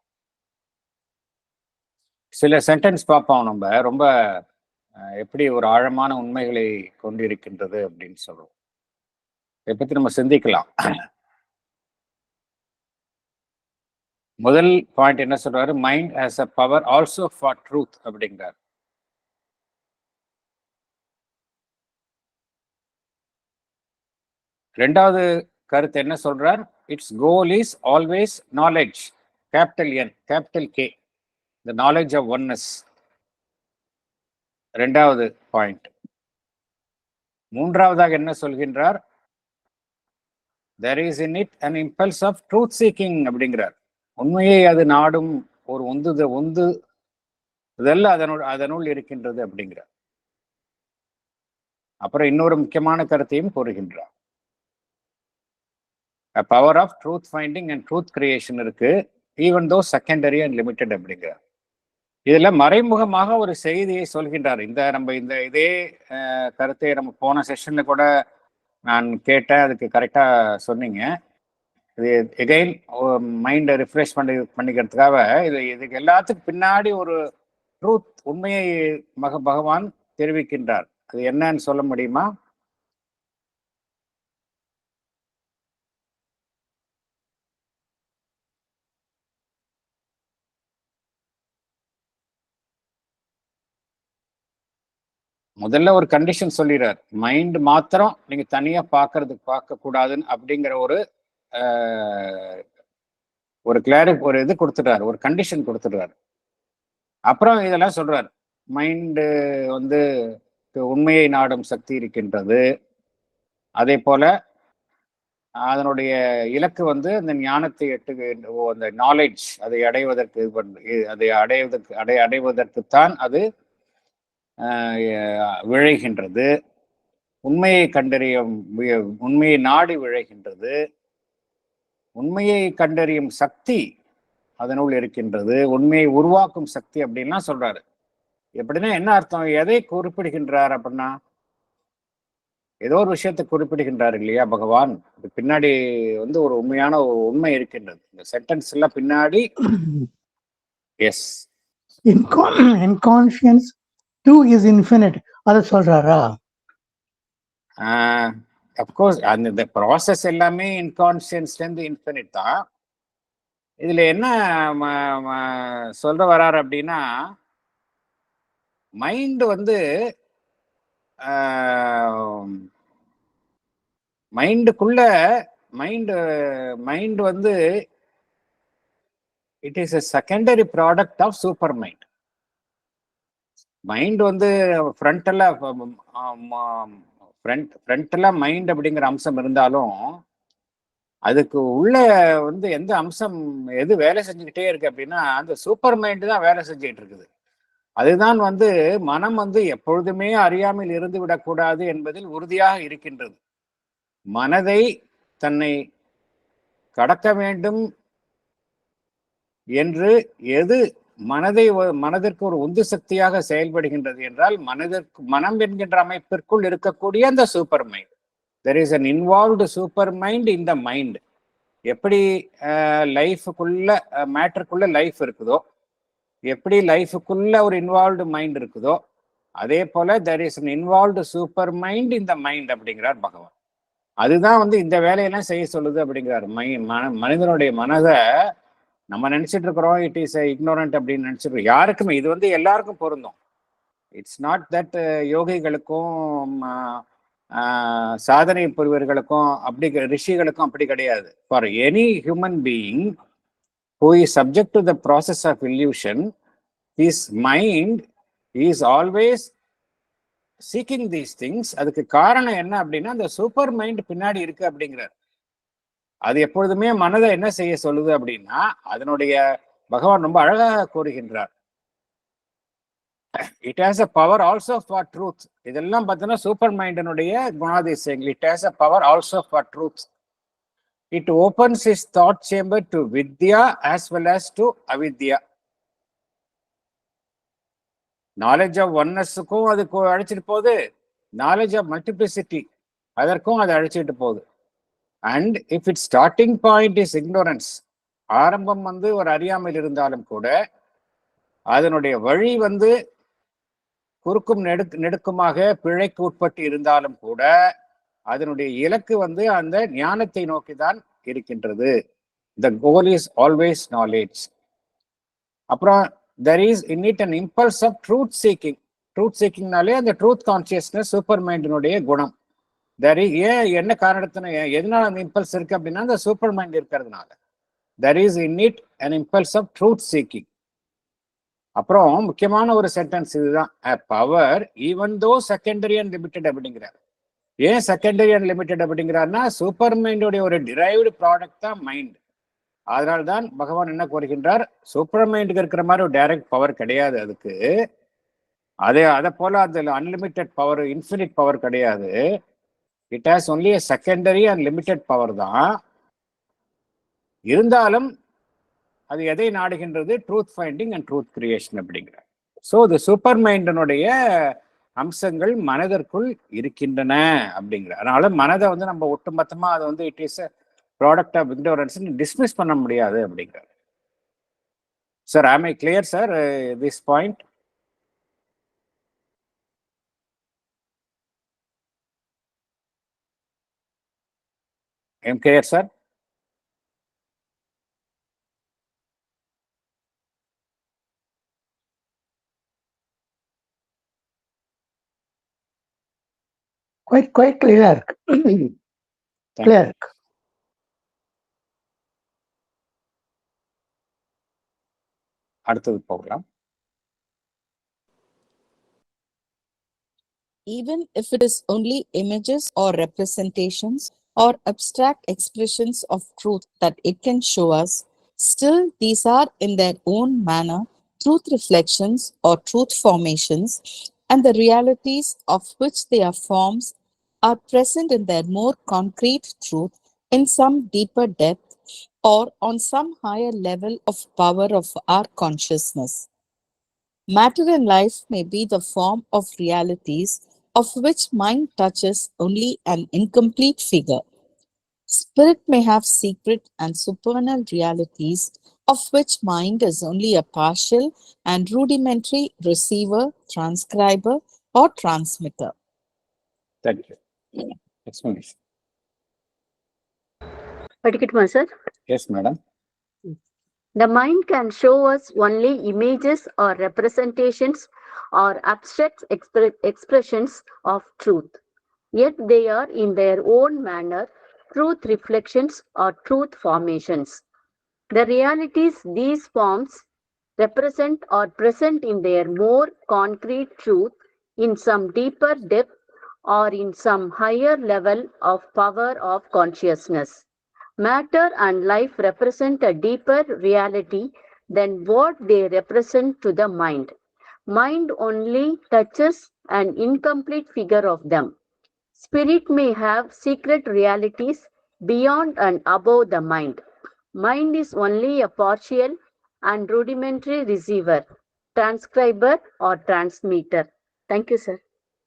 [SPEAKER 1] சில சென்டென்ஸ் பார்ப்போம் நம்ம ரொம்ப எப்படி ஒரு ஆழமான உண்மைகளை கொண்டிருக்கின்றது அப்படின்னு சொல்றோம். இதை பத்தி நம்ம சிந்திக்கலாம். முதல் பாயிண்ட் என்ன சொல்றாரு? Mind has a power also for truth அப்படிங்கிறார். ரெண்டாவது கருத்து என்ன சொல்றார்? Its goal is always knowledge, capital N capital K, the knowledge of oneness. ரெண்டாவது பாயிண்ட். மூன்றாவதாக என்ன சொல்கின்றார்? there is in it an impulse of truth seeking அப்படிங்கிறார். உண்மையை அது நாடும் ஒரு உந்து இதெல்லாம் அதனுள் இருக்கின்றது அப்படிங்கிறார். அப்புறம் இன்னொரு முக்கியமான கருத்தையும் கூறுகின்றார். Power of truth finding and truth creation இருக்கு, even though secondary and limited அப்படிங்கிறார். இதுல மறைமுகமாக ஒரு செய்தியை சொல்கின்றார். நம்ம இதே கருத்தை நம்ம போன செஷன்ல கூட நான் கேட்டேன், அதுக்கு கரெக்டா சொன்னீங்க. இது எகைன் மைண்டை ரிஃப்ரெஷ் பண்ணிக்கிறதுக்காக இதுக்கு எல்லாத்துக்கும் பின்னாடி ஒரு ட்ரூத் உண்மையை பகவான் தெரிவிக்கின்றார். அது என்னன்னு சொல்ல முடியுமா? முதல்ல ஒரு கண்டிஷன் சொல்லிடுறார். மைண்ட் மாத்திரம் நீங்க தனியா பார்க்க கூடாதுன்னு அப்படிங்கிற ஒரு இது கொடுத்துட்டாரு, ஒரு கண்டிஷன் கொடுத்துடுறாரு. அப்புறம் இதெல்லாம் சொல்றாரு. மைண்டு வந்து உண்மையை நாடும் சக்தி இருக்கின்றது, அதே போல அதனுடைய இலக்கு வந்து அந்த ஞானத்தை அந்த நாலேஜ் அதை அடைவதற்குத்தான் அது விழைகின்றது. உண்மையை உண்மையை நாடி விழைகின்றது. உண்மையை கண்டறியும் சக்தி அதனுள் இருக்கின்றது, உண்மையை உருவாக்கும் சக்தி அப்படின்லாம் சொல்றாரு. எப்படின்னா என்ன அர்த்தம்? எதை குறிப்பிடுகின்றார் அப்படின்னா ஏதோ ஒரு விஷயத்தை குறிப்பிடுகின்றார் இல்லையா பகவான். பின்னாடி வந்து ஒரு உண்மையான ஒரு உண்மை இருக்கின்றது. இந்த சென்டென்ஸ் எல்லாம் பின்னாடி is
[SPEAKER 7] inconscience too is infinite அதை சொல்றாரா?
[SPEAKER 1] அப்கோர்ஸ் அந்த ப்ராசஸ் எல்லாமே இன்கான்ஷியன்ஸ்ல இருந்து இன்ஃபினிட் தான். இதுல என்ன சொல்ற வராரு அப்படின்னா, மைண்ட் வந்து மைண்ட் வந்து it is a secondary product of supermind. Mind வந்து ஃப்ரண்ட்ல மைண்ட் அப்படிங்கிற அம்சம் இருந்தாலும் அதுக்கு உள்ள வந்து எந்த அம்சம் எது வேலை செஞ்சுக்கிட்டே இருக்கு அப்படின்னா அந்த சூப்பர் மைண்ட் தான் வேலை செஞ்சுக்கிட்டு இருக்குது. அதுதான் வந்து மனம் வந்து எப்பொழுதுமே அறியாமல் இருந்து விடக்கூடாது என்பதில் உறுதியாக இருக்கின்றது. மனதை தன்னை கடக்க வேண்டும் என்று எது மனதிற்கு ஒரு உந்து சக்தியாக செயல்படுகின்றது என்றால் மனம் என்கின்ற அமைப்பிற்குள் இருக்கக்கூடிய அந்த super mind. there is an involved super mind in the mind. எப்படி லைஃபுக்குள்ள மேட்டருக்குள்ள லைஃப் இருக்குதோ, எப்படி லைஃபுக்குள்ள ஒரு இன்வால்வ்டு மைண்ட் இருக்குதோ, அதே போல there is an involved super mind in the mind அப்படிங்கிறார் பகவான். அதுதான் வந்து இந்த வேலையெல்லாம் செய்ய சொல்லுது அப்படிங்கிறார். மனிதனுடைய மனதை நம்ம நினைச்சிட்டு இருக்கிறோம் இட் இஸ் இக்னோரண்ட் அப்படின்னு நினைச்சிருக்கோம். யாருக்குமே இது வந்து எல்லாருக்கும் பொருந்தும். இட்ஸ் நாட் தட் யோகிகளுக்கும் சாதனை புரிவர்களுக்கும் அப்படி ரிஷிகளுக்கும் அப்படி கிடையாது. For any human being who is subject to the process of illusion, his mind is always seeking these things. அதுக்கு காரணம் என்ன அப்படின்னா அந்த சூப்பர் மைண்ட் பின்னாடி இருக்கு அப்படிங்கிறார். அது எப்பொழுதுமே மனதை என்ன செய்ய சொல்லுது அப்படின்னா அதனுடைய பகவான் ரொம்ப அழகாக கூறுகின்றார். It has a power also for truth. இதெல்லாம் பார்த்தோன்னா சூப்பர் மைண்டினுடைய குணாதிசயங்கள். It has a power also for truth. It opens his thought chamber to Vidya as well as to Avidya. Knowledge of oneness-க்கும் அது அழைச்சிட்டு போகுது, knowledge of multiplicity அதற்கும் அது அழைச்சிட்டு போகுது. And if its starting point is ignorance, ஆரம்பம் வந்து ஒரு அறியாமல் இருந்தாலும் கூட அதனுடைய வழி வந்து குறுக்கும் நெடுக்குமாக பிழைக்கு உட்பட்டு இருந்தாலும் கூட அதனுடைய இலக்கு வந்து அந்த ஞானத்தை நோக்கிதான் இருக்கின்றது. The goal is always knowledge. அப்புறம் there is in it an impulse of truth seeking. Truth சீக்கிங்னாலே அந்த ட்ரூத் கான்சியஸ்னஸ் சூப்பர் மைண்டினுடைய குணம். ஏன் என்ன காரணத்தின எதனால அந்த இம்பல்ஸ் இருக்கு அப்படின்னா அந்த சூப்பர் மைண்ட் இருக்கிறதுனால. there is in it an impulse of truth seeking. அப்புறம் முக்கியமான ஒரு சென்டென்ஸ் இதுதான், a power even though secondary and limited அப்படிங்கிறார். ஏன் செகண்டரி அண்ட் லிமிடெட் அப்படிங்கிறாருன்னா சூப்பர் மைண்டோடைய ஒரு டிரைவ்டு ப்ராடக்ட் தான் மைண்ட். அதனால தான் பகவான் என்ன கூறுகின்றார், சூப்பர் மைண்டுக்கு இருக்கிற மாதிரி ஒரு டைரக்ட் பவர் கிடையாது அதுக்கு. அதை போல அதில் அன்லிமிட்டெட் பவர் இன்ஃபினிட் பவர் கிடையாது. It has only a secondary and limited power தான். இருந்தாலும் அது எதை நாடுகின்றது, truth finding and truth creation அப்படிங்கிறார். ஸோ இது சூப்பர் மைண்டினுடைய அம்சங்கள் மனதிற்குள் இருக்கின்றன அப்படிங்கிற. அதனால மனதை வந்து நம்ம ஒட்டுமொத்தமா அதை வந்து it is product of ignorance dismiss பண்ண முடியாது அப்படிங்கிறார். Sir am I clear sir this point? I'm clear sir?
[SPEAKER 7] quite clear. Clear.
[SPEAKER 1] அடுத்தது போகலாம்.
[SPEAKER 2] Even if it is only images or representations or abstract expressions of truth that it can show us, still these are in their own manner truth reflections or truth formations, and the realities of which they are forms are present in their more concrete truth in some deeper depth or on some higher level of power of our consciousness. Matter in life may be the form of realities of which mind touches only an incomplete figure. Spirit may have secret and supernal realities of which mind is only a partial and rudimentary receiver, transcriber, or transmitter.
[SPEAKER 1] Thank you. Explanation.
[SPEAKER 8] படிக்கட்டுமா sir?
[SPEAKER 1] Yes, madam.
[SPEAKER 8] The mind can show us only images or representations or abstract expressions of truth. Yet they are in their own manner truth reflections or truth formations. The realities these forms represent are present in their more concrete truth in some deeper depth or in some higher level of power of consciousness. Matter and life represent a deeper reality than what they represent to the mind. Mind only touches an incomplete figure of them. Spirit may have secret realities beyond and above the mind. Mind is only a partial and rudimentary receiver, transcriber or transmitter. Thank you, sir.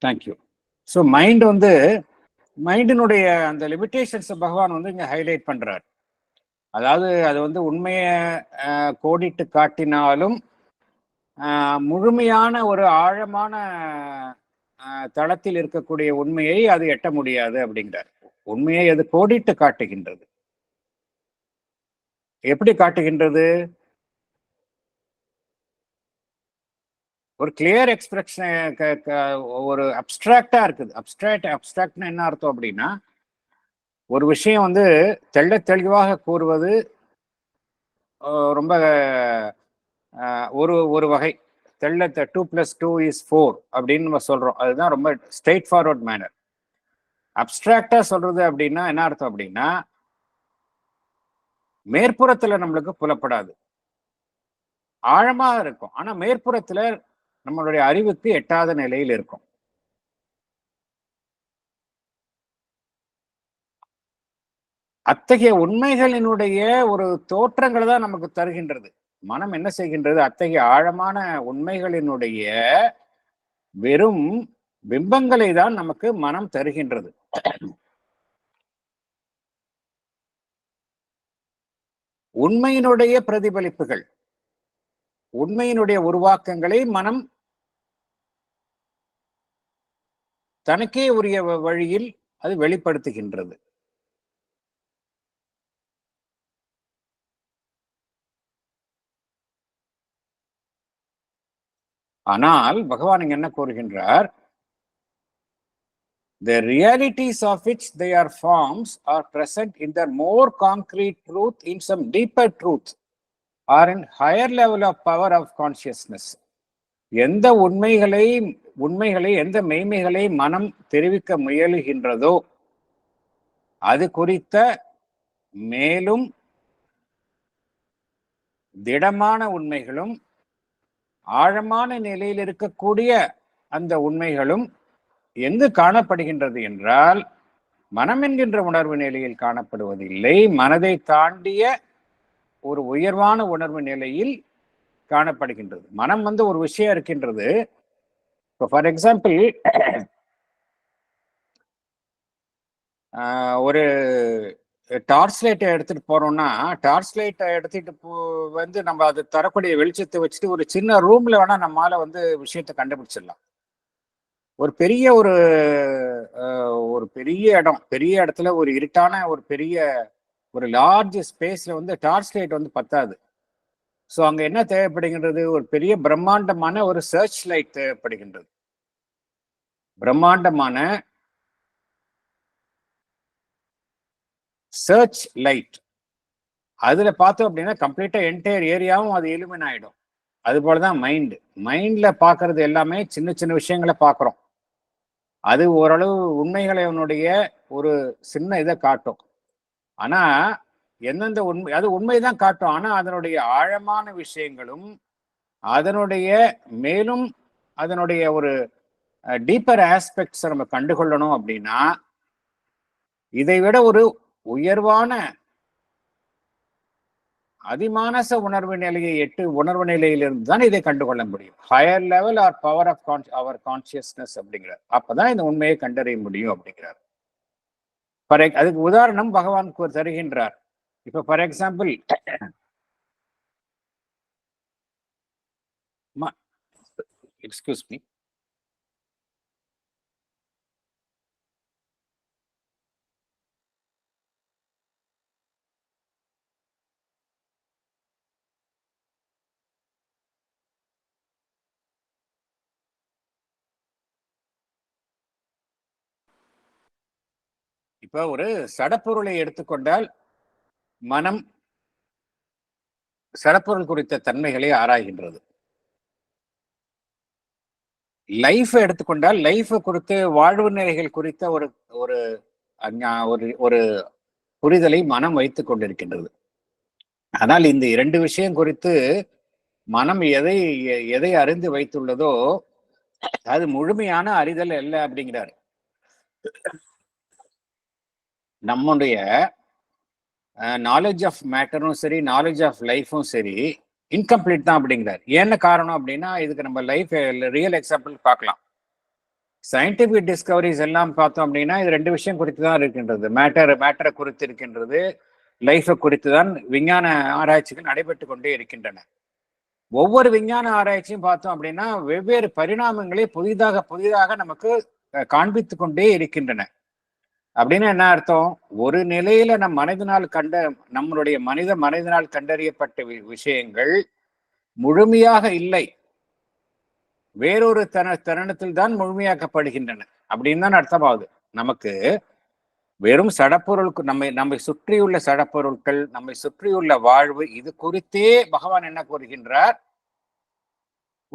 [SPEAKER 1] Thank you. So mind வந்து மைண்டினுடைய அந்த லிமிட்டேஷன்ஸை பகவான் வந்து இங்கே ஹைலைட் பண்ணுறார். அதாவது அது வந்து உண்மையை கோடிட்டு காட்டினாலும் முழுமையான ஒரு ஆழமான தளத்தில் இருக்கக்கூடிய உண்மையை அது எட்ட முடியாது அப்படிங்கிறார். உண்மையை அது கோடிட்டு காட்டுகின்றது. எப்படி காட்டுகின்றது? ஒரு கிளியர் எக்ஸ்பிரஷன், ஒரு அப்டிராக்டா இருக்குது. அப்டிராக்ட்னா என்ன அர்த்தம் அப்படின்னா, ஒரு விஷயம் வந்து தெள்ள தெளிவாக கூறுவது ரொம்ப ஒரு ஒரு வகை. தெள்ள 2+2=4 அப்படின்னு நம்ம சொல்றோம். அதுதான் ரொம்ப ஸ்ட்ரெயிட் ஃபார்வர்ட் மேனர். அப்டிராக்டா சொல்றது அப்படின்னா என்ன அர்த்தம் அப்படின்னா, மேற்புறத்துல நம்மளுக்கு புலப்படாது, ஆழமா இருக்கும். ஆனா மேற்புறத்துல நம்மளுடைய அறிவுக்கு எட்டாத நிலையில் இருக்கும். அத்தகைய உண்மைகளினுடைய ஒரு தோற்றங்களை தான் நமக்கு தருகின்றது. மனம் என்ன செய்கின்றது? அத்தகைய ஆழமான உண்மைகளினுடைய வெறும் பிம்பங்களை தான் நமக்கு மனம் தருகின்றது. உண்மையினுடைய பிரதிபலிப்புகள், உண்மையினுடைய உருவாக்கங்களை மனம் தனக்கே உரிய வழியில் அது வெளிப்படுத்துகின்றது. ஆனால் பகவான் இங்க என்ன கூறுகின்றார்? The realities of which they are forms are present in their more concrete truth, in some deeper truth, or in higher level of power of consciousness. எந்த உண்மைகளை எந்த மெய்மைகளை மனம் தெரிவிக்க முயலுகின்றதோ அது குறித்த மேலும் திடமான உண்மைகளும் ஆழமான நிலையில் இருக்கக்கூடிய அந்த உண்மைகளும் எங்கு காணப்படுகின்றது என்றால், மனம் என்கின்ற உணர்வு நிலையில் காணப்படுவதில்லை, மனதை தாண்டிய ஒரு உயர்வான உணர்வு நிலையில் காணப்படுகின்றது. மனம் வந்து ஒரு விஷயம் இருக்கின்றது. இப்போ ஃபார் எக்ஸாம்பிள், ஒரு டார்ச் லைட்டை எடுத்துட்டு போறோம்னா, டார்ச் லைட்டை எடுத்துட்டு வந்து நம்ம அது தரக்கூடிய வெளிச்சத்தை வச்சுட்டு ஒரு சின்ன ரூம்ல வேணா நம்மளால வந்து விஷயத்தை கண்டுபிடிச்சிடலாம். ஒரு பெரிய ஒரு பெரிய இடம், பெரிய இடத்துல ஒரு இருட்டான ஒரு லார்ஜ் ஸ்பேஸ்ல வந்து டார்ச் லைட் வந்து பத்தாது. ஸோ அங்க என்ன தேவைப்படுகின்றது? ஒரு பெரிய பிரம்மாண்டமான ஒரு சர்ச் லைட் தேவைப்படுகின்றது. பிரம்மாண்டமான சர்ச் லைட். அதுல பார்த்தோம் அப்படின்னா கம்ப்ளீட்டா என்டையர் ஏரியாவும் அது எலிமின் ஆயிடும். அது போலதான் மைண்ட்ல பாக்குறது எல்லாமே சின்ன சின்ன விஷயங்களை பார்க்குறோம். அது ஓரளவு உண்மைகளுடைய ஒரு சின்ன இதை காட்டும். ஆனா எந்தெந்த உண்மை, அது உண்மைதான் காட்டும். ஆனா அதனுடைய ஆழமான விஷயங்களும் அதனுடைய மேலும் அதனுடைய ஒரு டீப்பர் ஆஸ்பெக்ட்ஸ் நம்ம கண்டுகொள்ளணும் அப்படின்னா, இதை விட ஒரு உயர்வான அதிமானச உணர்வு நிலையிலிருந்து தான் இதை கண்டுகொள்ள முடியும். Higher level or power of our consciousness அப்படிங்கிறார். அப்பதான் இந்த உண்மையை கண்டறிய முடியும் அப்படிங்கிறார். அதுக்கு உதாரணம் பகவான் தருகின்றார். இப்ப ஃபார் எக்ஸாம்பிள், எக்ஸ்கியூஸ் மீ, இப்ப ஒரு சடப்பொருளை எடுத்துக்கொண்டால் மனம் சடப்பொருள் குறித்த தன்மைகளை ஆராய்கின்றது. லைஃப் எடுத்துக்கொண்டால் லைஃப் குறித்து, வாழ்வு நிலைகள் குறித்த ஒரு ஒரு ஒரு புரிதலை மனம் வைத்துக் கொண்டிருக்கின்றது. ஆனால் இந்த இரண்டு விஷயம் குறித்து மனம் எதை அறிந்து வைத்துள்ளதோ அது முழுமையான அறிதல் அல்ல அப்படிங்கிறார். நம்முடைய நாலேஜ் ஆஃப் மேட்டரும் சரி, நாலேஜ் ஆஃப் லைஃபும் சரி, இன்கம்ப்ளீட் தான் அப்படிங்கிறார். என்ன காரணம் அப்படின்னா, இதுக்கு நம்ம லைஃப் ரியல் எக்ஸாம்பிள் பார்க்கலாம். சயின்டிபிக் டிஸ்கவரிஸ் எல்லாம் பார்த்தோம் அப்படின்னா இது ரெண்டு விஷயம் குறித்து தான் இருக்கின்றது. மேட்டரை குறித்து இருக்கின்றது, லைஃபை குறித்து தான் விஞ்ஞான ஆராய்ச்சிகள் நடைபெற்று கொண்டே இருக்கின்றன. ஒவ்வொரு விஞ்ஞான ஆராய்ச்சியும் பார்த்தோம் அப்படின்னா வெவ்வேறு பரிணாமங்களை புதிதாக நமக்கு காண்பித்து கொண்டே இருக்கின்றன. அப்படின்னு என்ன அர்த்தம்? ஒரு நிலையில நம்மளுடைய மனிதனால் கண்டறியப்பட்ட விஷயங்கள் முழுமையாக இல்லை, வேறொரு தருணத்தில் தான் முழுமையாக்கப்படுகின்றன அப்படின்னு தான் அர்த்தமாகுது. நமக்கு வெறும் சடப்பொருளுக்கு நம்மை சுற்றியுள்ள சடப்பொருட்கள், நம்மை சுற்றியுள்ள வாழ்வு, இது குறித்தே பகவான் என்ன கூறுகின்றார்?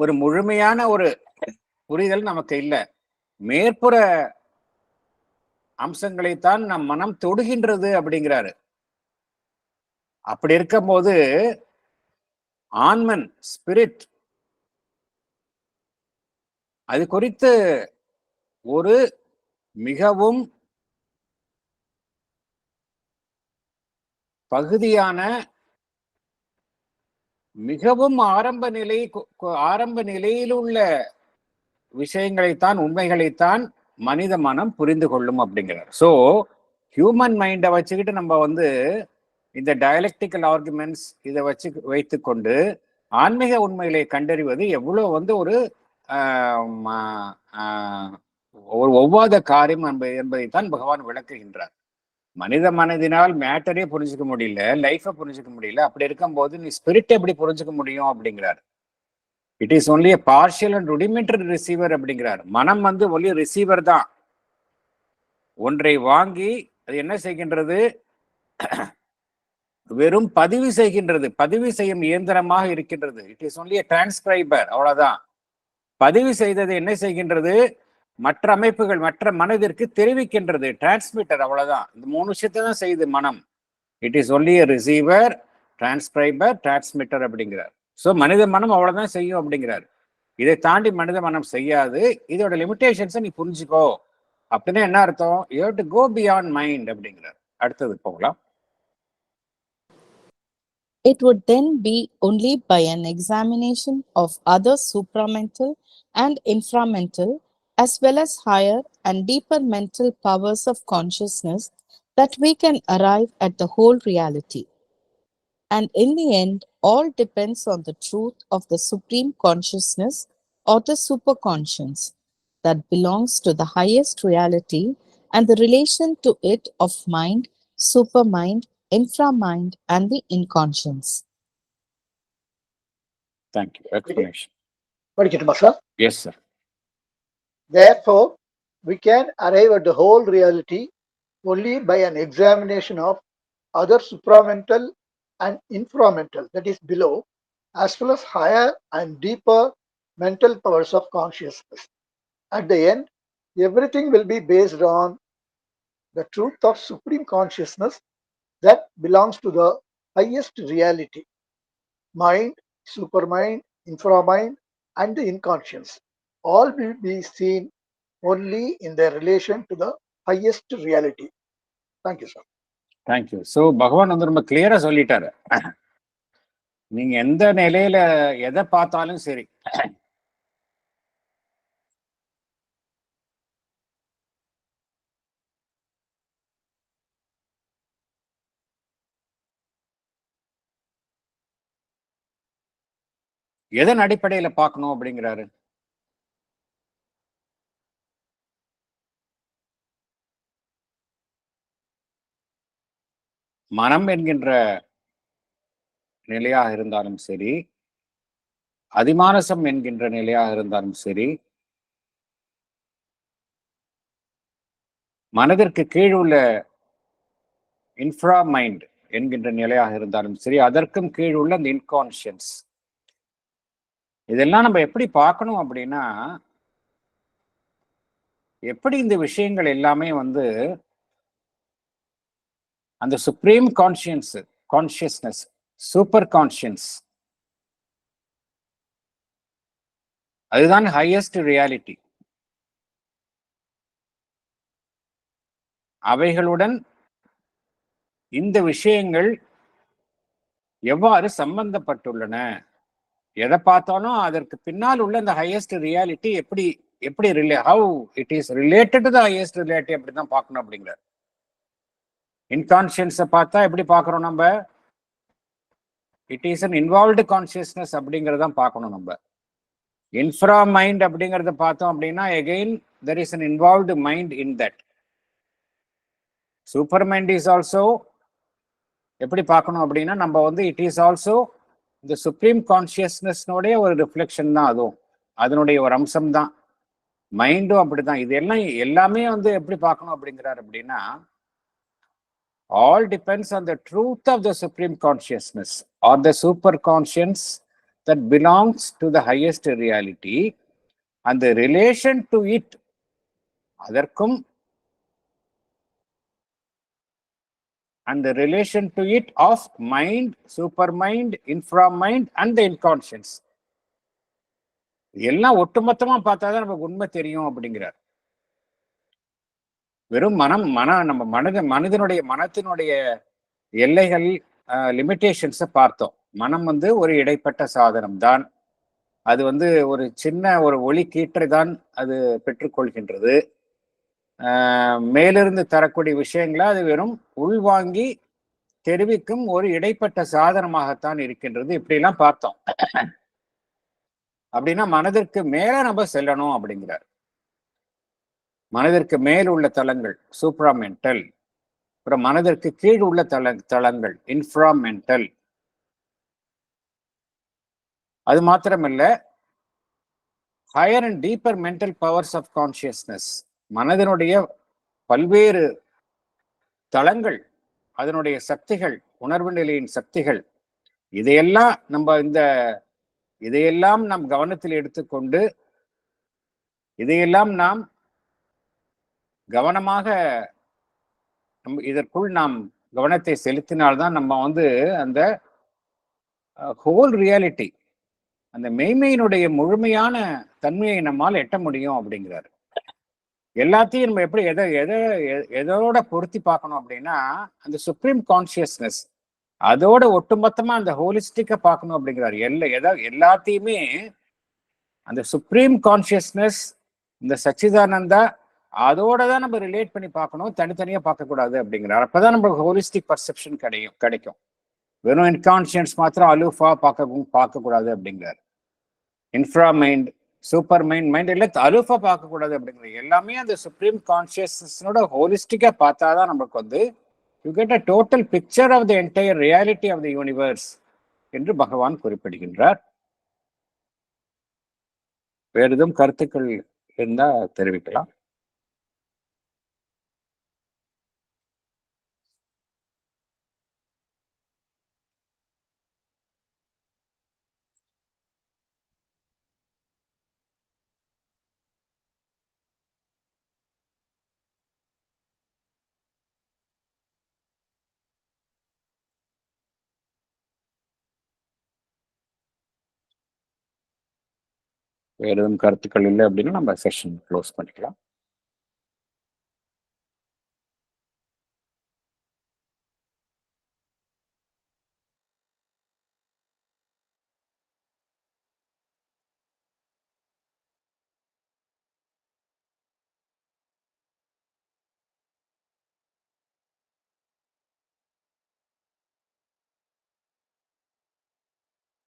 [SPEAKER 1] ஒரு முழுமையான ஒரு புரிதல் நமக்கு இல்லை. மேற்புற அம்சங்களைத்தான் நம் மனம் தொடுகின்றது அப்படிங்கிறாரு. அப்படி இருக்கும்போது ஆன்மன், ஸ்பிரிட், அது குறித்து ஒரு மிகவும் பகுதியான, மிகவும் ஆரம்ப நிலையில் உள்ள விஷயங்களைத்தான், உண்மைகளைத்தான் மனித மனம் புரிந்து கொள்ளும் அப்படிங்கிறார். ஸோ ஹியூமன் மைண்டை வச்சுக்கிட்டு நம்ம இந்த டயலெக்டிக்கல் ஆர்குமெண்ட்ஸ் இதை வைத்துக்கொண்டு ஆன்மீக உண்மைகளை கண்டறிவது எவ்வளவு ஒரு ஒவ்வாத காரியம் என்பதைத்தான் பகவான் விளக்குகின்றார். மனித மனதினால் மேட்டரே புரிஞ்சுக்க முடியல, லைஃபை புரிஞ்சுக்க முடியல. அப்படி இருக்கும்போது நீ ஸ்பிரிட் எப்படி புரிஞ்சுக்க முடியும் அப்படிங்கிறார். It is only a partial and rudimentary receiver அப்படிங்கிறார். மனம் ஒன்லி ரிசீவர் தான். ஒன்றை வாங்கி அது என்ன செய்கின்றது? வெறும் பதிவு செய்கின்றது, பதிவு செய்யும் இயந்திரமாக இருக்கின்றது. It is only a transcriber, அவ்வளவுதான். பதிவு செய்தது என்ன செய்கின்றது? மற்ற அமைப்புகள், மற்ற மனதிற்கு தெரிவிக்கின்றது, டிரான்ஸ்மிட்டர், அவ்வளவுதான். இந்த 3 விஷயத்தை தான் செய்யுது மனம். It is only a receiver, transcriber, transmitter அப்படிங்கிறார். ஸோ மனித மனம் அவ்வளவுதான் செய்யும் அப்படிங்கிறார். இதை தாண்டி மனித மனம் செய்யாது. இதோட லிமிடேஷன்ஸை நீ புரிஞ்சுக்கோ அப்படின்னா என்ன அர்த்தம்? You have to go beyond mind அப்படிங்கிறார். அடுத்தது போகலாம்.
[SPEAKER 2] It would then be only by an examination of other supramental and inframental, as well as higher and deeper mental powers of consciousness, that we can arrive at the whole reality. And in the end, all depends on the truth of the supreme consciousness or the superconscience that belongs to the highest reality and the relation to it of mind, supermind, inframind, and the inconscience.
[SPEAKER 1] Thank you. Explanation.
[SPEAKER 9] படிக்கட்டுமா sir?
[SPEAKER 1] Yes, sir.
[SPEAKER 9] Therefore, we can arrive at the whole reality only by an examination of other supramental and inframental, that is below, as well as higher and deeper mental powers of consciousness. At the end, everything will be based on the truth of supreme consciousness that belongs to the highest reality, mind, supermind, inframind, and the inconscience. All will be seen only in their relation to the highest reality. Thank you, sir.
[SPEAKER 1] Thank you. So பகவான் ரொம்ப கிளியரா சொல்லிட்டாரு. நீங்க எந்த நிலையில எதை பார்த்தாலும் சரி, எதன் அடிப்படையில பார்க்கணும் அப்படிங்கிறாரு? மனம் என்கின்ற நிலையாக இருந்தாலும் சரி, அதிமானசம் என்கின்ற நிலையாக இருந்தாலும் சரி, மனதிற்கு கீழ் உள்ள இன்ஃப்ரா மைண்ட் என்கின்ற நிலையாக இருந்தாலும் சரி, அதற்கும் கீழ் உள்ள அந்த இன்கான்ஷியன்ஸ், இதெல்லாம் நம்ம எப்படி பார்க்கணும் அப்படின்னா, எப்படி இந்த விஷயங்கள் எல்லாமே அந்த சுப்ரீம் கான்ஷியஸ்னஸ், சூப்பர் கான்ஷியன்ஸ், அதுதான் ஹையஸ்ட் ரியாலிட்டி. அவைகளுடன் இந்த விஷயங்கள் எவ்வாறு சம்பந்தப்பட்டுள்ளன, எதை பார்த்தாலும் அதற்கு பின்னால் உள்ள இந்த ஹையஸ்ட் ரியாலிட்டி எப்படி how it is related to the highest reality அப்படிதான் பார்க்கணும் அப்படிங்கிறார். இன்கான்ஷியன்ஸை பார்த்தா எப்படி பார்க்கிறோம் நம்ம? It is an involved consciousness அப்படிங்கிறதான் பார்க்கணும். நம்ம இன்ஃப்ரா மைண்ட் அப்படிங்கிறத பார்த்தோம் அப்படின்னா again there is an involved mind in that. Super mind is also எப்படி பார்க்கணும் அப்படின்னா நம்ம வந்து இட் இஸ் ஆல்சோ இந்த சுப்ரீம் கான்சியஸ்னஸ்னுடைய ஒரு ரிஃப்ளெக்ஷன் தான், அதுவும் அதனுடைய ஒரு அம்சம் தான். மைண்டும் அப்படிதான். இது எல்லாம் எல்லாமே வந்து எப்படி பார்க்கணும் அப்படிங்கிறார் அப்படின்னா, all depends on the truth of the supreme consciousness or the super conscience that belongs to the highest reality and the relation to it. அதற்கும் and the relation to it of mind, supermind, inframind and the inconscience. எல்லாம் ஒட்டுமொத்தமா பார்த்தாதான் நமக்கு உண்மை தெரியும் அப்படிங்கிறார். வெறும் நம்ம மனத்தினுடைய எல்லைகள், லிமிட்டேஷன்ஸை பார்த்தோம். மனம் வந்து ஒரு இடைப்பட்ட சாதனம் தான். அது வந்து ஒரு சின்ன ஒரு ஒளி கீற்றை தான் அது பெற்றுக்கொள்கின்றது. மேலிருந்து தரக்கூடிய விஷயங்களை அது வெறும் உள்வாங்கி தெரிவிக்கும் ஒரு இடைப்பட்ட சாதனமாகத்தான் இருக்கின்றது. இப்படிலாம் பார்த்தோம். அப்படின்னா மனதிற்கு மேல நம்ம செல்லணும் அப்படிங்கிறார். மனதிற்கு மேல் உள்ள தளங்கள் சூப்ராமென்டல், அப்புறம் மனதிற்கு கீழ் உள்ள தளங்கள் இன்ஃப்ராமென்டல். அது மாத்திரமல்ல, higher and deeper mental powers of consciousness, மனதினுடைய பல்வேறு தளங்கள், அதனுடைய சக்திகள், உணர்வு நிலையின் சக்திகள், இதையெல்லாம் நாம் கவனத்தில் எடுத்துக்கொண்டு இதையெல்லாம் நாம் கவனமாக இதற்குள் நாம் கவனத்தை செலுத்தினால்தான் நம்ம வந்து அந்த ஹோல் ரியாலிட்டி, அந்த மெய்மையினுடைய முழுமையான தன்மையை நம்மால் எட்ட முடியும் அப்படிங்கிறாரு. எல்லாத்தையும் நம்ம எப்படி எதோட பொருத்தி பார்க்கணும் அப்படின்னா, அந்த சுப்ரீம் கான்சியஸ்னஸ் அதோட ஒட்டுமொத்தமா அந்த ஹோலிஸ்டிக்கா பார்க்கணும் அப்படிங்கிறாரு. எல்லாத்தையுமே அந்த சுப்ரீம் கான்சியஸ்னஸ், இந்த சச்சிதானந்தா, அதோட தான் நம்ம ரிலேட் பண்ணி பார்க்கணும், தனித்தனியா பார்க்கக்கூடாது அப்படிங்கிறார். அப்பதான் நமக்கு ஹோலிஸ்டிக் பர்செப்ஷன் கிடைக்கும். வெறும் இன்கான்சியன்ஸ் மாத்திரம் அலூஃபா பார்க்கக்கூடாது அப்படிங்கிறார். இன்ஃப்ரா மைண்ட், சூப்பர் மைண்ட் இல்லை அலூஃபா பார்க்கக்கூடாது அப்படிங்கிறது. எல்லாமே அந்த சுப்ரீம் கான்சியஸ்னஸோட ஹோலிஸ்டிக்கா பார்த்தாதான் நமக்கு வந்து you get a total picture of the entire reality of the universe என்று பகவான் குறிப்பிடுகின்றார். வேறு எதுவும் கருத்துக்கள் இருந்தா தெரிவிக்கலாம். வேறு எதுவும் கருத்துக்கள் இல்லை அப்படின்னா நம்ம செஷன் க்ளோஸ் பண்ணிக்கலாம்.